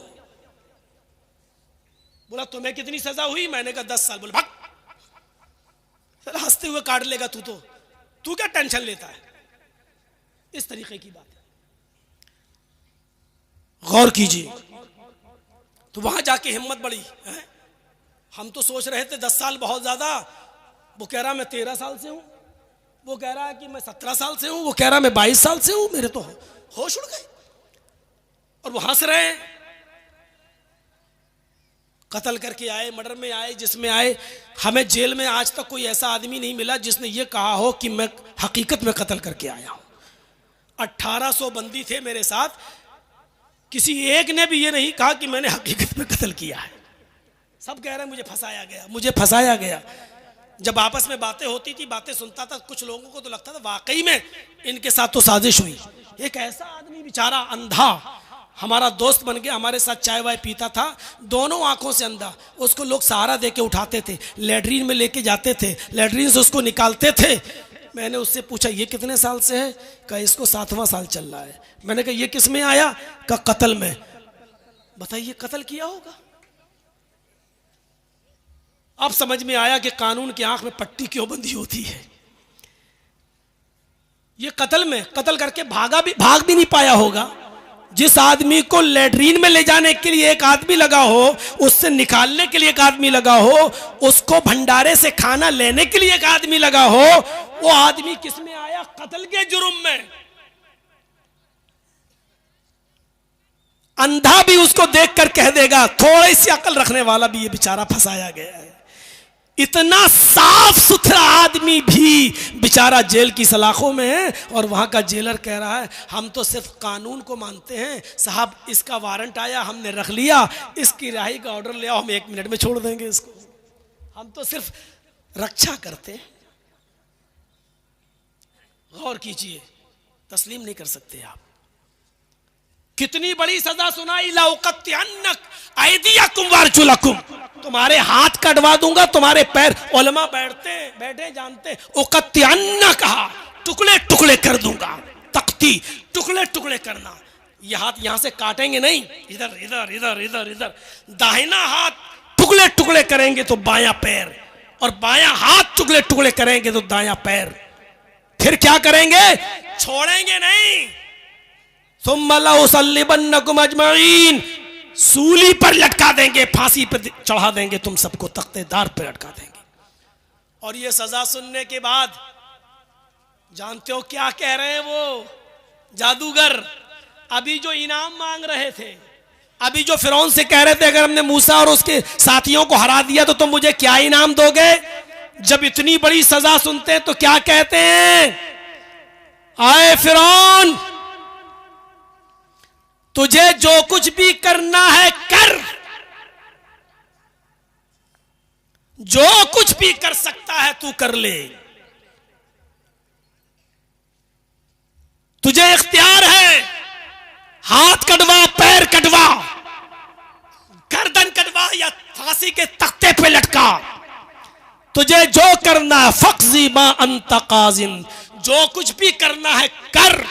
बोला तुम्हें कितनी सजा हुई, मैंने कहा 10 साल। बोले भाग, हंसते हुए काट लेगा तू क्या टेंशन लेता है। इस तरीके की बात है, गौर कीजिए। तो वहां जाके हिम्मत बढ़ी है? हम तो सोच रहे थे 10 साल बहुत ज्यादा, वो कह रहा मैं 13 साल से हूं, वो कह रहा है कि मैं 17 साल से हूं, वो कह रहा मैं 22 साल से हूं। मेरे तो होश उड़ गए और वो हंस रहे हैं। कत्ल करके आए, मर्डर में आए, जिसमें आए, हमें जेल में आज तक कोई ऐसा आदमी नहीं मिला जिसने ये कहा हो कि मैं हकीकत में कत्ल करके आया हूं। 1800 बंदी थे मेरे साथ, किसी एक ने भी ये नहीं कहा कि मैंने हकीकत में कत्ल किया है। सब कह रहे हैं मुझे फंसाया गया, मुझे फंसाया गया। जब आपस में बातें होती थी, बातें सुनता था, कुछ लोगों को तो लगता था वाकई में इनके साथ तो साजिश हुई। एक ऐसा आदमी बेचारा अंधा हमारा दोस्त बन गया, हमारे साथ चाय वाय पीता था, दोनों आंखों से अंधा। उसको लोग सहारा दे के उठाते थे, लेटरीन में लेके जाते थे, लेटरीन से उसको निकालते थे। मैंने उससे पूछा ये कितने साल से है, कहा इसको 7वां साल चल रहा है। मैंने कहा ये किस में आया, कहा कत्ल में। बताइए कत्ल किया होगा। अब समझ में आया कि कानून की आंख में पट्टी क्यों बंधी होती है। ये कत्ल में, कत्ल करके भाग भी नहीं पाया होगा। जिस आदमी को लेटरीन में ले जाने के लिए एक आदमी लगा हो, उससे निकालने के लिए एक आदमी लगा हो, उसको भंडारे से खाना लेने के लिए एक आदमी लगा हो, वो आदमी किस में आया, कत्ल के जुर्म में। अंधा भी उसको देखकर कह देगा, थोड़ी सी अकल रखने वाला भी ये बेचारा फंसाया गया है। इतना साफ सुथरा आदमी भी बेचारा जेल की सलाखों में है, और वहां का जेलर कह रहा है हम तो सिर्फ कानून को मानते हैं साहब, इसका वारंट आया हमने रख लिया, इसकी रिहाई का ऑर्डर ले आओ, हम 1 मिनट में छोड़ देंगे इसको, हम तो सिर्फ रक्षा करते हैं। गौर कीजिए, तस्लीम नहीं कर सकते आप। कितनी बड़ी सजा सुनाई, लाउक़त्तिअन्नक अयदियकुम वअरजुलकुम, तुम्हारे हाथ कटवा दूंगा, तुम्हारे पैर। उलमा बैठे जानते, उक़त्तिअन्न कहा, टुकड़े टुकड़े कर दूंगा, तख्ती टुकड़े टुकड़े करना। ये हाथ यहां से काटेंगे नहीं, इधर इधर इधर इधर इधर। दाहिना हाथ टुकड़े टुकड़े करेंगे तो बायां पैर, और बायां हाथ टुकड़े टुकड़े करेंगे तो दायां पैर। फिर क्या करेंगे? छोड़ेंगे नहीं। सुम्मा लउसल्लिबन्नकुम अजमईन, सूली पर लटका देंगे, फांसी पर चढ़ा देंगे, तुम सबको तख्तेदार पर लटका देंगे। और ये सजा सुनने के बाद जानते हो क्या कह रहे हैं वो जादूगर? अभी जो इनाम मांग रहे थे, अभी जो फिरौन से कह रहे थे अगर हमने मूसा और उसके साथियों को हरा दिया तो तुम मुझे क्या इनाम दोगे, जब इतनी बड़ी सजा सुनते हैं तो क्या कहते हैं? आए फिरौन, तुझे जो कुछ भी करना है कर, जो कुछ भी कर सकता है तू कर ले, तुझे इख्तियार है, हाथ कटवा, पैर कटवा, गर्दन कटवा या फांसी के तख्ते पे लटका, तुझे जो करना है। फक्जी मा अंत काजिन, जो कुछ भी करना है कर।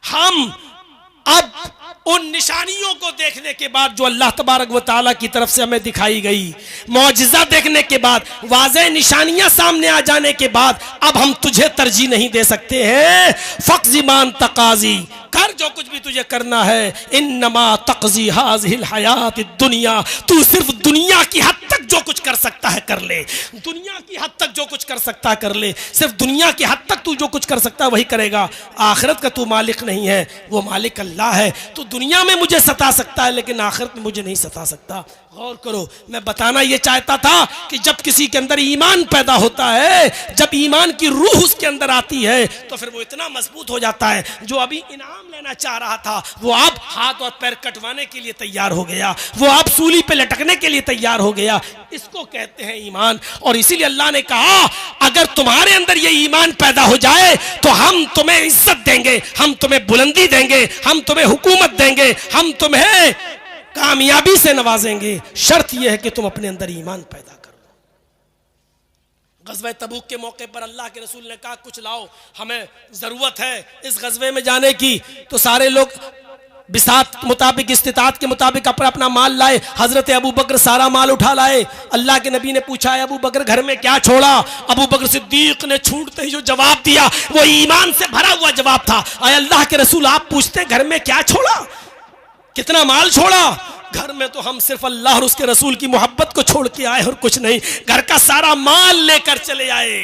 हम अब उन निशानियों को देखने के बाद जो अल्लाह तबारक व तआला की तरफ से हमें दिखाई गई, मौजिज़ा देखने के बाद, वाज़ेह निशानियां सामने आ जाने के बाद, अब हम तुझे तरजीह नहीं दे सकते हैं। फ़क़्ज़ी मा अंत क़ाज़ी, कर जो कुछ भी तुझे करना है। इन्नमा तक़ज़ी हाज़िहिल हयातिद दुनिया, तू सिर्फ दुनिया की हद तक जो कुछ कर सकता है कर ले, दुनिया की हद तक जो कुछ कर सकता है कर ले, सिर्फ दुनिया की हद तक तू जो कुछ कर सकता है वही करेगा। आखिरत का तू मालिक नहीं है, वो मालिक अल्लाह है। तो दुनिया में मुझे सता सकता है लेकिन आखिरत में मुझे नहीं सता सकता। गौर करो, मैं बताना ये चाहता था कि जब किसी के अंदर ईमान पैदा होता है, जब ईमान की रूह उसके अंदर आती है तो फिर वो इतना मजबूत हो जाता है, जो अभी इनाम लेना चाह रहा था वो अब हाथ और पैर कटवाने के लिए तैयार हो गया, वो अब सूली पे लटकने के लिए तैयार हो गया। इसको कहते हैं ईमान। और इसीलिए अल्लाह ने कहा अगर तुम्हारे अंदर ये ईमान पैदा हो जाए तो हम तुम्हें इज्जत देंगे, हम तुम्हें बुलंदी देंगे, हम तुम्हें हुकूमत देंगे, हम तुम्हें कामयाबी से नवाजेंगे। शर्त यह है कि तुम अपने अंदर ईमान पैदा करो। गज़वे तबूक के मौके पर अल्लाह के रसूल ने कहा कुछ लाओ, हमें जरूरत है इस गज़वे में जाने की। तो सारे लोग बिसात के मुताबिक, इस्तिताअत के मुताबिक अपना अपना माल लाए। हजरत अबू बकर सारा माल उठा लाए। अल्लाह के नबी ने पूछा अबू बकर घर में क्या छोड़ा? अबू बकर सिद्दीक ने छूटते ही जो जवाब दिया वो ईमान से भरा हुआ जवाब था। अरे अल्लाह के रसूल, आप पूछते घर में क्या छोड़ा, कितना माल छोड़ा? घर में तो हम सिर्फ अल्लाह और उसके रसूल की मोहब्बत को छोड़ के आए और कुछ नहीं। घर का सारा माल लेकर चले आए,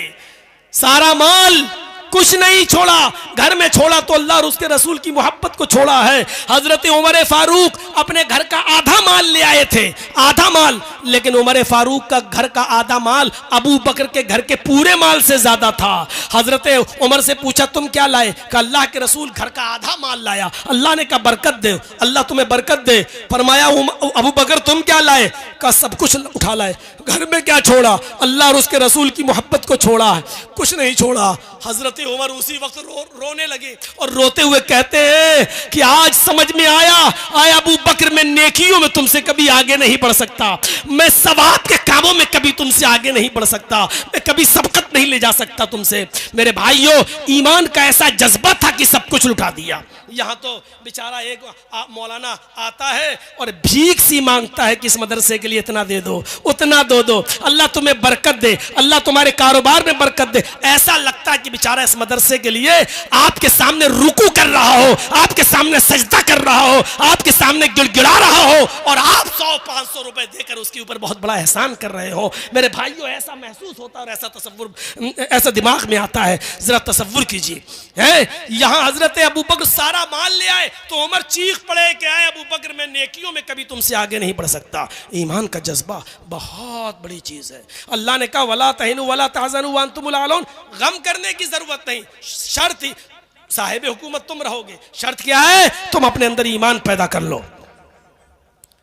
सारा माल, कुछ नहीं छोड़ा। घर में छोड़ा तो अल्लाह और उसके रसूल की मोहब्बत को छोड़ा है। हजरत उमर फारूक अपने घर का आधा माल ले आए थे, आधा माल, लेकिन उमर फारूक का घर का आधा माल अबू बकर के घर के पूरे माल से ज्यादा था। हजरत उमर से पूछा तुम क्या लाए? कहा अल्लाह के रसूल घर का आधा माल लाया। अल्लाह ने कहा बरकत दे, अल्लाह तुम्हें बरकत दे। फरमाया अबू बकर तुम क्या लाए? कहा सब कुछ उठा लाए। घर में क्या छोड़ा? अल्लाह और उसके रसूल की मोहब्बत को छोड़ा है, कुछ नहीं छोड़ा। हजरत उमर उसी वक्त रोने लगे और रोते हुए कहते हैं कि आज समझ में आया अबू बकर, मैं नेकियों में तुमसे कभी आगे नहीं बढ़ सकता, मैं सवाब के कामों में कभी तुमसे आगे नहीं बढ़ सकता, मैं कभी सबकत नहीं ले जा सकता तुमसे। मेरे भाइयों, ईमान का ऐसा जज्बा था कि सब कुछ लुटा दिया। यहाँ तो बेचारा एक मौलाना आता है और भीख सी मांगता है कि इस मदरसे के लिए इतना दे दो, उतना दो। अल्लाह तुम्हें बरकत दे, अल्लाह तुम्हारे कारोबार में बरकत दे। ऐसा लगता है कि बेचारा इस मदरसे के लिए आपके सामने रुकू कर रहा हो, आपके सामने सजदा कर रहा हो, आपके सामने गिड़गिड़ा रहा हो और आप 100-500 रुपए देकर उसके ऊपर बहुत बड़ा एहसान कर रहे हो। मेरे भाइयों, ऐसा महसूस होता है और ऐसा तसव्वुर, ऐसा दिमाग में आता है। जरा तसव्वुर कीजिए, यहाँ हजरत अबू बकर सारा माल ले आए तो उमर चीख पड़े कि आए अबू बकर, मैं नेकियों में कभी तुमसे आगे नहीं बढ़ सकता। ईमान का जज्बा बहुत बड़ी चीज है। अल्लाह ने कहा वला तहिनु वला तहज़नु व अंतुमुल आलौन, गम करने की जरूरत नहीं, शर्त ही साहिब हुकूमत तुम रहोगे। शर्त क्या है? तुम अपने अंदर ईमान पैदा कर लो।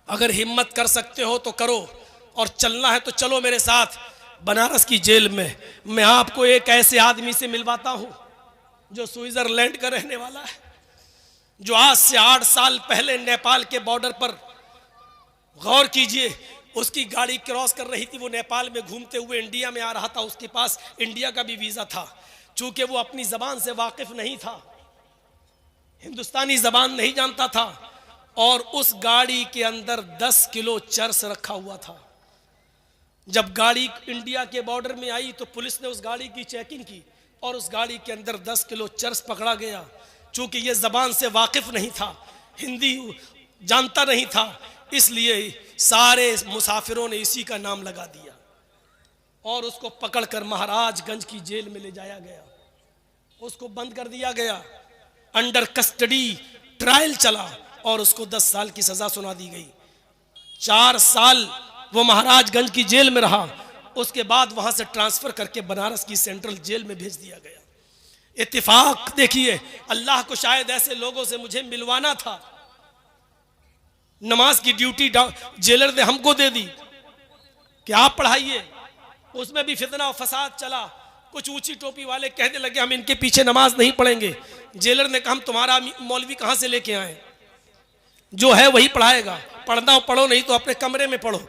अगर हिम्मत कर सकते हो तो करो, और चलना है तो चलो मेरे साथ बनारस की जेल में। मैं आपको एक ऐसे आदमी से मिलवाता हूं जो स्विट्जरलैंड का रहने वाला है, जो आज से 8 साल पहले नेपाल के बॉर्डर पर, गौर कीजिए, उसकी गाड़ी क्रॉस कर रही थी, वो नेपाल में घूमते हुए इंडिया में आ रहा था, उसके पास इंडिया का भी वीजा था। चूंकि वो अपनी जबान से वाकिफ नहीं था, हिंदुस्तानी जबान नहीं जानता था, और उस गाड़ी के अंदर 10 किलो चर्स रखा हुआ था। जब गाड़ी इंडिया के बॉर्डर में आई तो पुलिस ने उस गाड़ी की चेकिंग की और उस गाड़ी के अंदर 10 किलो चर्स पकड़ा गया। चूंकि ये जबान से वाकिफ नहीं था, हिंदी जानता नहीं था, इसलिए सारे मुसाफिरों ने इसी का नाम लगा दिया और उसको पकड़कर महाराजगंज की जेल में ले जाया गया। उसको बंद कर दिया गया, अंडर कस्टडी ट्रायल चला और उसको 10 साल की सजा सुना दी गई। 4 साल वो महाराजगंज की जेल में रहा, उसके बाद वहां से ट्रांसफर करके बनारस की सेंट्रल जेल में भेज दिया गया। इत्तेफाक देखिए, अल्लाह को शायद ऐसे लोगों से मुझे मिलवाना था। नमाज की ड्यूटी जेलर ने हमको दे दी कि आप पढ़ाइए, उसमें भी फितना और फसाद चला। कुछ ऊंची टोपी वाले कहने लगे हम इनके पीछे नमाज नहीं पढ़ेंगे। जेलर ने कहा हम तुम्हारा मौलवी कहां से लेके आए, जो है वही पढ़ाएगा, पढ़ना हो पढ़ो, नहीं तो अपने कमरे में पढ़ो।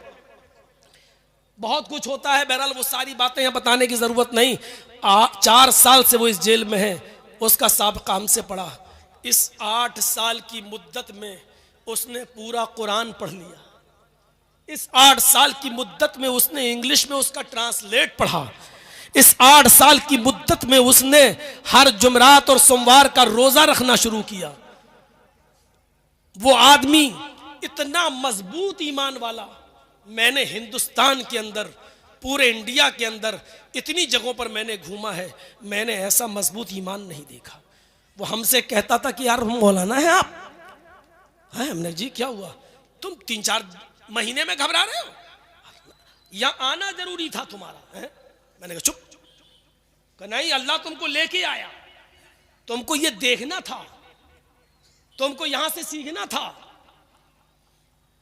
बहुत कुछ होता है, बहरहाल वो सारी बातें यहाँ बताने की जरूरत नहीं। 4 साल से वो इस जेल में है, उसका साबिक़ा हमसे पढ़ा। इस 8 साल की मुद्दत में उसने पूरा कुरान पढ़ लिया। इस 8 साल की मुद्दत में उसने इंग्लिश में उसका ट्रांसलेट पढ़ा। इस 8 साल की मुद्दत में उसने हर जुमरात और सोमवार का रोजा रखना शुरू किया। वो आदमी इतना मजबूत ईमान वाला, मैंने हिंदुस्तान के अंदर, पूरे इंडिया के अंदर इतनी जगहों पर मैंने घूमा है, मैंने ऐसा मजबूत ईमान नहीं देखा। वो हमसे कहता था कि यार मौलाना है आप हैं? हमने जी क्या हुआ, तुम 3-4 महीने में घबरा रहे हो, यहां आना जरूरी था तुम्हारा है? मैंने कहा चुप, कहा नहीं, अल्लाह तुमको लेके आया, तुमको ये देखना था, तुमको यहां से सीखना था।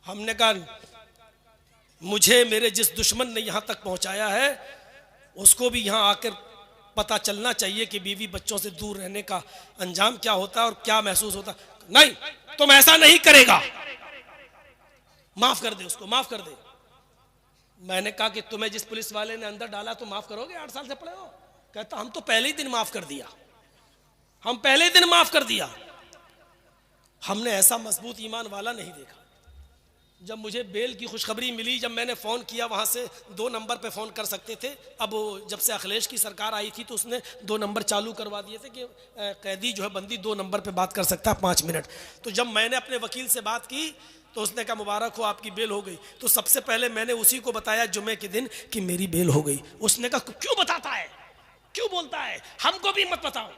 हमने कहा मुझे मेरे जिस दुश्मन ने यहां तक पहुंचाया है उसको भी यहां आकर पता चलना चाहिए कि बीवी बच्चों से दूर रहने का अंजाम क्या होता है और क्या महसूस होता है। नहीं, तुम ऐसा नहीं करेगा, माफ कर दे उसको, माफ कर दे। मैंने कहा कि तुम्हें जिस पुलिस वाले ने अंदर डाला तो माफ करोगे? 8 साल से पड़े हो। कहता हम तो पहले ही दिन माफ कर दिया, हम पहले ही दिन माफ कर दिया। हमने ऐसा मजबूत ईमान वाला नहीं देखा। जब मुझे बेल की खुशखबरी मिली, जब मैंने फ़ोन किया, वहाँ से 2 नंबर पे फ़ोन कर सकते थे। अब जब से अखिलेश की सरकार आई थी तो उसने 2 नंबर चालू करवा दिए थे कि कैदी जो है बंदी 2 नंबर पे बात कर सकता है 5 मिनट। तो जब मैंने अपने वकील से बात की तो उसने कहा मुबारक हो आपकी बेल हो गई। तो सबसे पहले मैंने उसी को बताया जुमे के दिन कि मेरी बेल हो गई। उसने कहा क्यों बताता है, क्यों बोलता है, हमको भी मत बताओ।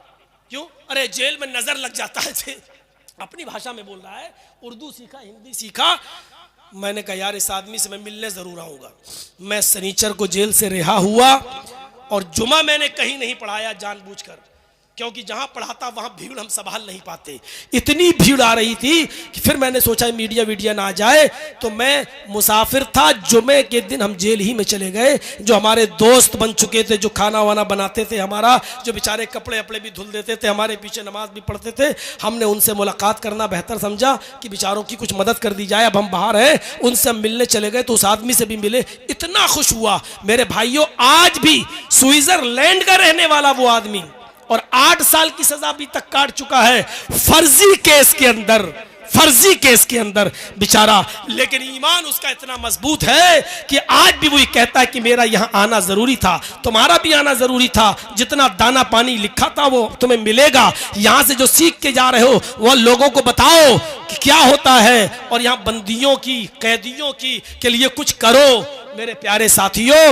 क्यों? अरे जेल में नजर लग जाता है। अपनी भाषा में बोल रहा है, उर्दू सीखा, हिंदी सीखा। मैंने कहा यार इस आदमी से मैं मिलने जरूर आऊंगा। मैं शनिचर को जेल से रिहा हुआ और जुमा मैंने कहीं नहीं पढ़ाया जानबूझकर, क्योंकि जहां पढ़ाता वहां भीड़ हम संभाल नहीं पाते। इतनी भीड़ आ रही थी कि फिर मैंने सोचा मीडिया वीडिया ना आ जाए, तो मैं मुसाफिर था। जुमे के दिन हम जेल ही में चले गए। जो हमारे दोस्त बन चुके थे, जो खाना वाना बनाते थे हमारा, जो बेचारे कपड़े अपड़े भी धुल देते थे, हमारे पीछे नमाज भी पढ़ते थे, हमने उनसे मुलाकात करना बेहतर समझा कि बेचारों की कुछ मदद कर दी जाए। अब हम बाहर हैं, उनसे हम मिलने चले गए तो उस आदमी से भी मिले। इतना खुश हुआ मेरे भाइयों। आज भी स्विट्जरलैंड का रहने वाला वो आदमी, और 8 साल की सजा अभी तक काट चुका है फर्जी केस के अंदर, फर्जी केस के अंदर बेचारा। लेकिन ईमान उसका इतना मजबूत है कि आज भी वही कहता है कि मेरा यहां आना जरूरी था, तुम्हारा भी आना जरूरी था। जितना दाना पानी लिखा था वो तुम्हें मिलेगा। यहां से जो सीख के जा रहे हो वो लोगों को बताओ कि क्या होता है, और यहां बंदियों की, कैदियों की के लिए कुछ करो। मेरे प्यारे साथियों,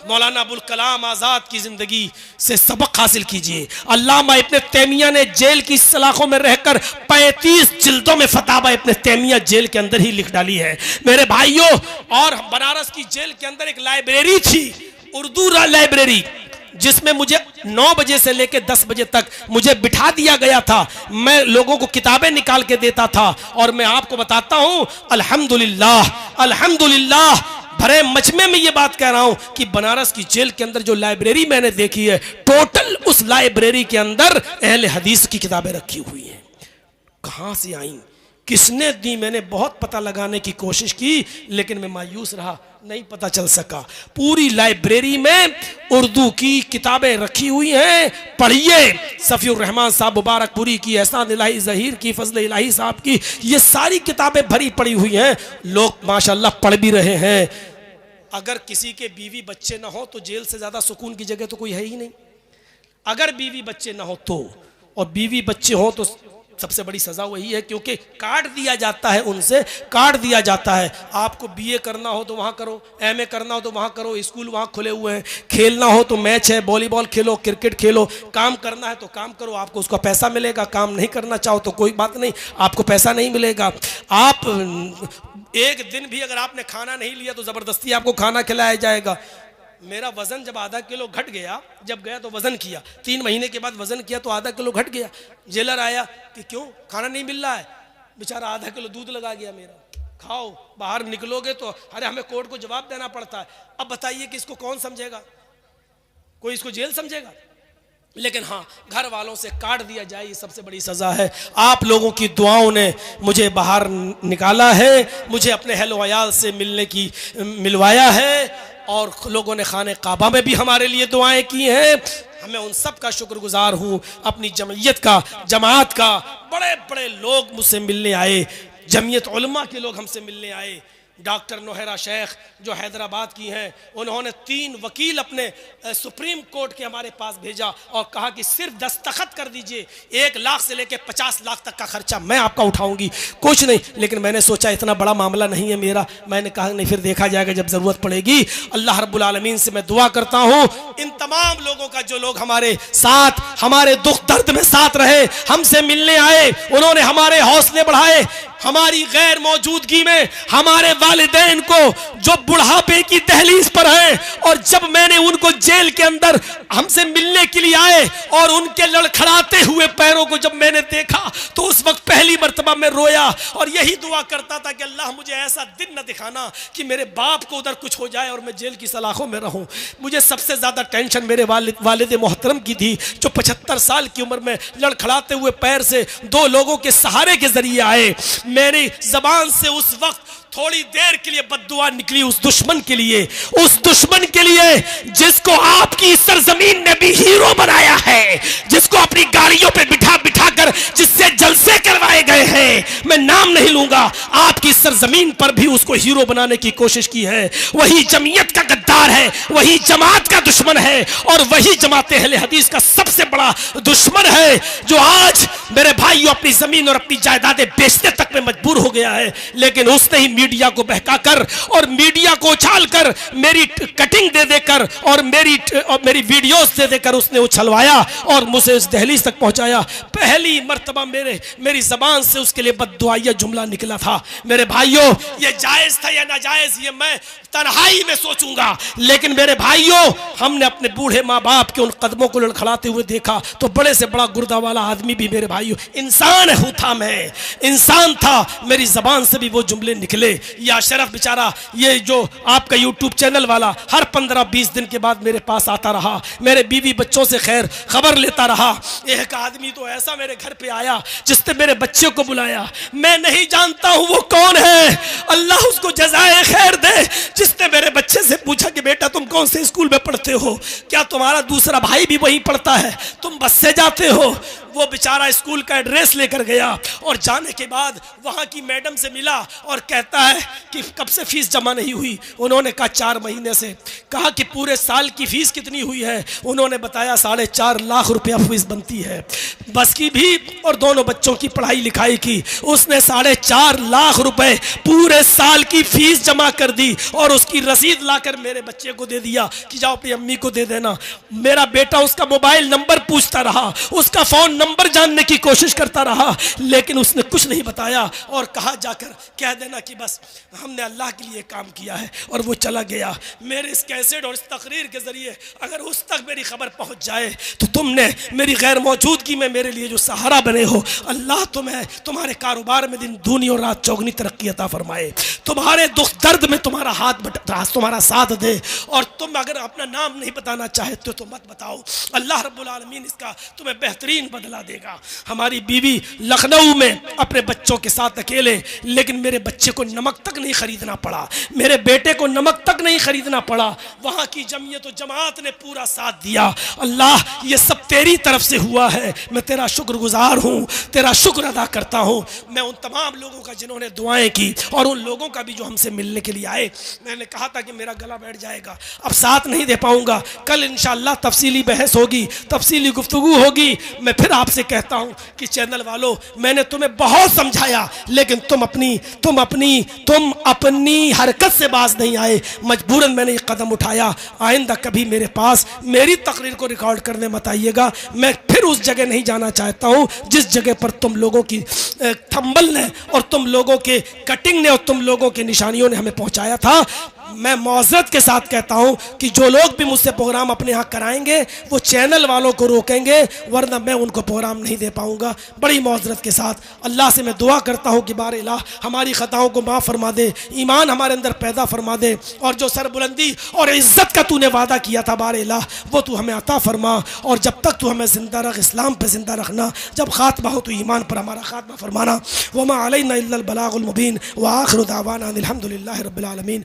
मौलाना अबुल कलाम आज़ाद की जिंदगी से सबक हासिल कीजिए। अल्लामा इब्न तैमिया ने जेल की सलाखों में रहकर 35 जिल्दों में फतावा इब्न तैमिया जेल के अंदर ही लिख डाली है मेरे भाइयों। और बनारस की जेल के अंदर एक लाइब्रेरी थी, उर्दू लाइब्रेरी, जिसमें मुझे 9 बजे से लेकर 10 बजे तक मुझे बिठा दिया गया था। मैं लोगों को किताबें निकाल के देता था। और मैं आपको बताता हूं, अल्हम्दुलिल्लाह, अल्हम्दुलिल्लाह, भरे मजमे में ये बात कह रहा हूं कि बनारस की जेल के अंदर जो लाइब्रेरी मैंने देखी है, टोटल उस लाइब्रेरी के अंदर अहले हदीस की किताबें रखी हुई हैं। कहां से आई, किसने दी? मैंने बहुत पता लगाने की कोशिश की, लेकिन मैं मायूस रहा, नहीं पता चल सका। पूरी लाइब्रेरी में उर्दू की किताबें रखी हुई हैं, पढ़िए। सफीउर रहमान साहब मुबारकपुरी की, एहसान इलाही ज़हीर की, फजल इलाही साहब की, ये सारी किताबें भरी पड़ी हुई हैं, लोग माशाल्लाह पढ़ भी रहे हैं। अगर किसी के बीवी बच्चे ना हो तो जेल से ज़्यादा सुकून की जगह तो कोई है ही नहीं। अगर बीवी बच्चे ना हो तो, और बीवी बच्चे हो तो सबसे बड़ी सज़ा वही है, क्योंकि काट दिया जाता है, उनसे काट दिया जाता है। आपको बीए करना हो तो वहाँ करो, एमए करना हो तो वहाँ करो, स्कूल वहाँ खुले हुए हैं, खेलना हो तो मैच है, वॉलीबॉल खेलो, क्रिकेट खेलो, काम करना है तो काम करो, आपको उसका पैसा मिलेगा। काम नहीं करना चाहो तो कोई बात नहीं, आपको पैसा नहीं मिलेगा। आप एक दिन भी अगर आपने खाना नहीं लिया तो ज़बरदस्ती आपको खाना खिलाया जाएगा। मेरा वज़न जब आधा किलो घट गया, जब गया तो वज़न किया, 3 महीने के बाद वज़न किया तो आधा किलो घट गया। जेलर आया कि क्यों खाना नहीं मिल रहा है, बेचारा आधा किलो दूध लगा गया मेरा, खाओ, बाहर निकलोगे तो अरे हमें कोर्ट को जवाब देना पड़ता है। अब बताइए कि इसको कौन समझेगा? कोई इसको जेल समझेगा? लेकिन हाँ, घर वालों से काट दिया जाए, ये सबसे बड़ी सज़ा है। आप लोगों की दुआओं ने मुझे बाहर निकाला है, मुझे अपने अहल वयाल से मिलवाया है, और लोगों ने खाने काबा में भी हमारे लिए दुआएं की हैं। हमें उन सब का शुक्रगुजार हूँ। अपनी जमयत का, जमात का, बड़े बड़े लोग मुझसे मिलने आए, जमयत उलमा के लोग हमसे मिलने आए। डॉक्टर नोहरा शेख जो हैदराबाद की हैं, उन्होंने 3 वकील अपने सुप्रीम कोर्ट के हमारे पास भेजा और कहा कि सिर्फ दस्तखत कर दीजिए, 1 लाख से लेकर 50 लाख तक का खर्चा मैं आपका उठाऊंगी, कुछ नहीं। लेकिन मैंने सोचा इतना बड़ा मामला नहीं है मेरा, मैंने कहा नहीं, फिर देखा जाएगा जब ज़रूरत पड़ेगी। अल्लाह रब्बुल आलमीन से मैं दुआ करता हूँ, इन तमाम लोगों का जो लोग हमारे साथ, हमारे दुख दर्द में साथ रहे, हमसे मिलने आए, उन्होंने हमारे हौसले बढ़ाए। हमारी गैर मौजूदगी में हमारे वालिदैन को जो बुढ़ापे की दहलीज पर हैं, और जब मैंने उनको जेल के अंदर हमसे मिलने के लिए आए और उनके लड़खड़ाते हुए पैरों को जब मैंने देखा तो उस वक्त पहली मर्तबा मैं रोया और यही दुआ करता था कि अल्लाह मुझे ऐसा दिन न दिखाना कि मेरे बाप को उधर कुछ हो जाए और मैं जेल की सलाखों में रहूं। मुझे सबसे ज़्यादा टेंशन मेरे वालिद मोहतरम की थी, जो 75 साल की उम्र में लड़खड़ाते हुए पैर से 2 लोगों के सहारे के जरिए आए। मेरी ज़बान से उस वक्त थोड़ी देर के लिए बद्दुआ निकली उस दुश्मन के लिए, उस दुश्मन के लिए जिसको आपकी सरजमीन ने भी हीरो बनाया है, जिसको अपनी गाड़ियों पे बिठा बिठा कर जिससे जलसे करवाए गए हैं। मैं नाम नहीं लूंगा, आपकी सरजमीन पर भी उसको हीरो बनाने की कोशिश की है। वही जमीयत का गद्दार है, वही जमात का दुश्मन है, और वही जमात अहले हदीस का सबसे बड़ा दुश्मन है, जो आज मेरे भाइयों अपनी जमीन और अपनी जायदादें बेचने तक में मजबूर हो गया है। लेकिन उसने ही मीडिया को बहकाकर और मीडिया को उछालकर, मेरी कटिंग दे देकर और मेरी वीडियोस दे देकर उसने उछलवाया और मुझे इस दहलीज तक पहुंचाया। पहली मर्तबा मेरी जबान से उसके लिए बद्दुआया जुमला निकला था। मेरे भाइयों, ये जायज था या नाजायज ये मैं तन्हाई में सोचूंगा, लेकिन मेरे भाइयों, हमने अपने बूढ़े माँ बाप के उन कदमों को लड़खड़ाते हुए देखा तो बड़े से बड़ा गुर्दा वाला आदमी भी मेरे भाइयों इंसान था, मैं इंसान था, मेरी जबान से भी वो जुमले निकले। या शरफ बेचारा, ये जो आपका यूट्यूब चैनल वाला, हर 15-20 दिन के बाद मेरे पास आता रहा, मेरे बीवी बच्चों से खैर खबर लेता रहा। एक आदमी तो ऐसा मेरे घर पे आया जिसने मेरे बच्चे को बुलाया, मैं नहीं जानता हूं वो कौन है, अल्लाह उसको जज़ाए खैर दे, जिसने मेरे बच्चे से पूछा कि बेटा तुम कौन से स्कूल में पढ़ते हो, क्या तुम्हारा दूसरा भाई भी वहीं पढ़ता है, तुम बस से जाते हो। वो बेचारा स्कूल का एड्रेस लेकर गया और जाने के बाद वहाँ की मैडम से मिला और कहता है कि कब से फीस जमा नहीं हुई। उन्होंने कहा 4 महीने से। कहा कि पूरे साल की फीस कितनी हुई है? उन्होंने बताया 4.5 लाख रुपया फीस बनती है, बस की भी और दोनों बच्चों की पढ़ाई लिखाई की। उसने 4.5 लाख रुपए पूरे साल की फीस जमा कर दी और उसकी रसीद लाकर मेरे बच्चे को दे दिया कि जाओ अपनी अम्मी को दे देना। मेरा बेटा उसका मोबाइल नंबर पूछता रहा, उसका फोन नंबर जानने की कोशिश करता रहा, लेकिन उसने कुछ नहीं बताया और कहा जाकर कह देना कि बस हमने अल्लाह के लिए काम किया है, और वो चला गया। मेरे इस कैसेट और इस तकरीर के जरिए अगर उस तक मेरी खबर पहुंच जाए तो तुमने मेरी गैर मौजूदगी में मेरे लिए जो सहारा बने हो, अल्लाह तुम्हें तुम्हारे कारोबार में दिन दूनी और रात चौगनी तरक्की अता फरमाए, तुम्हारे दुख दर्द में तुम्हारा तुम्हारा साथ दे। और तुम अगर अपना नाम नहीं बताना चाहते तो मत बताओ, अल्लाह रब्बुल आलमीन इसका तुम्हें बेहतरीन बदला अल्लाह देगा। हमारी बीवी लखनऊ में अपने बच्चों के साथ अकेले, लेकिन मेरे बच्चे को नमक तक नहीं खरीदना पड़ा, मेरे बेटे को नमक तक नहीं खरीदना पड़ा। वहां की जमीयत और जमात ने पूरा साथ दिया। अल्लाह ये सब तेरी तरफ से हुआ है, मैं तेरा शुक्रगुजार हूँ, तेरा शुक्र अदा करता हूँ। मैं उन तमाम लोगों का जिन्होंने दुआएं की और उन लोगों का भी जो हमसे मिलने के लिए आए। मैंने कहा था कि मेरा गला बैठ जाएगा, अब साथ नहीं दे पाऊंगा। कल इंशाअल्लाह तफसीली बहस होगी, तफसीली गुफ्तगू होगी। मैं फिर आपसे कहता हूँ कि चैनल वालों, मैंने तुम्हें बहुत समझाया, लेकिन तुम अपनी हरकत से बाज नहीं आए। मजबूरन मैंने ये कदम उठाया। आइंदा कभी मेरे पास मेरी तकरीर को रिकॉर्ड करने मत आइएगा। मैं फिर उस जगह नहीं जाना चाहता हूँ जिस जगह पर तुम लोगों की थंबल ने और तुम लोगों के कटिंग ने और तुम लोगों के निशानियों ने हमें पहुंचाया था। मैं मौज़रत के साथ कहता हूं कि जो लोग भी मुझसे प्रोग्राम अपने यहाँ कराएंगे वो चैनल वालों को रोकेंगे, वरना मैं उनको प्रोग्राम नहीं दे पाऊंगा। बड़ी मौज़रत के साथ अल्लाह से मैं दुआ करता हूं कि बारे इलाह हमारी ख़ताओं को माफ़ फरमा दे, ईमान हमारे अंदर पैदा फरमा दे, और जो सरबुलंदी और इज़्ज़त का तूने वादा किया था बारे इलाह वो तू हमें अता फरमा। और जब तक तू हमें ज़िंदा रख, इस्लाम पर ज़िंदा रखना, जब ख़ात्मा हो तो ईमान पर हमारा ख़ात्मा फरमाना। वमा अलैना इल्लल बलागुल मुबीन व आखिरु दावाना अनिल हम्दुलिल्लाहि रब्बिल आलमीन।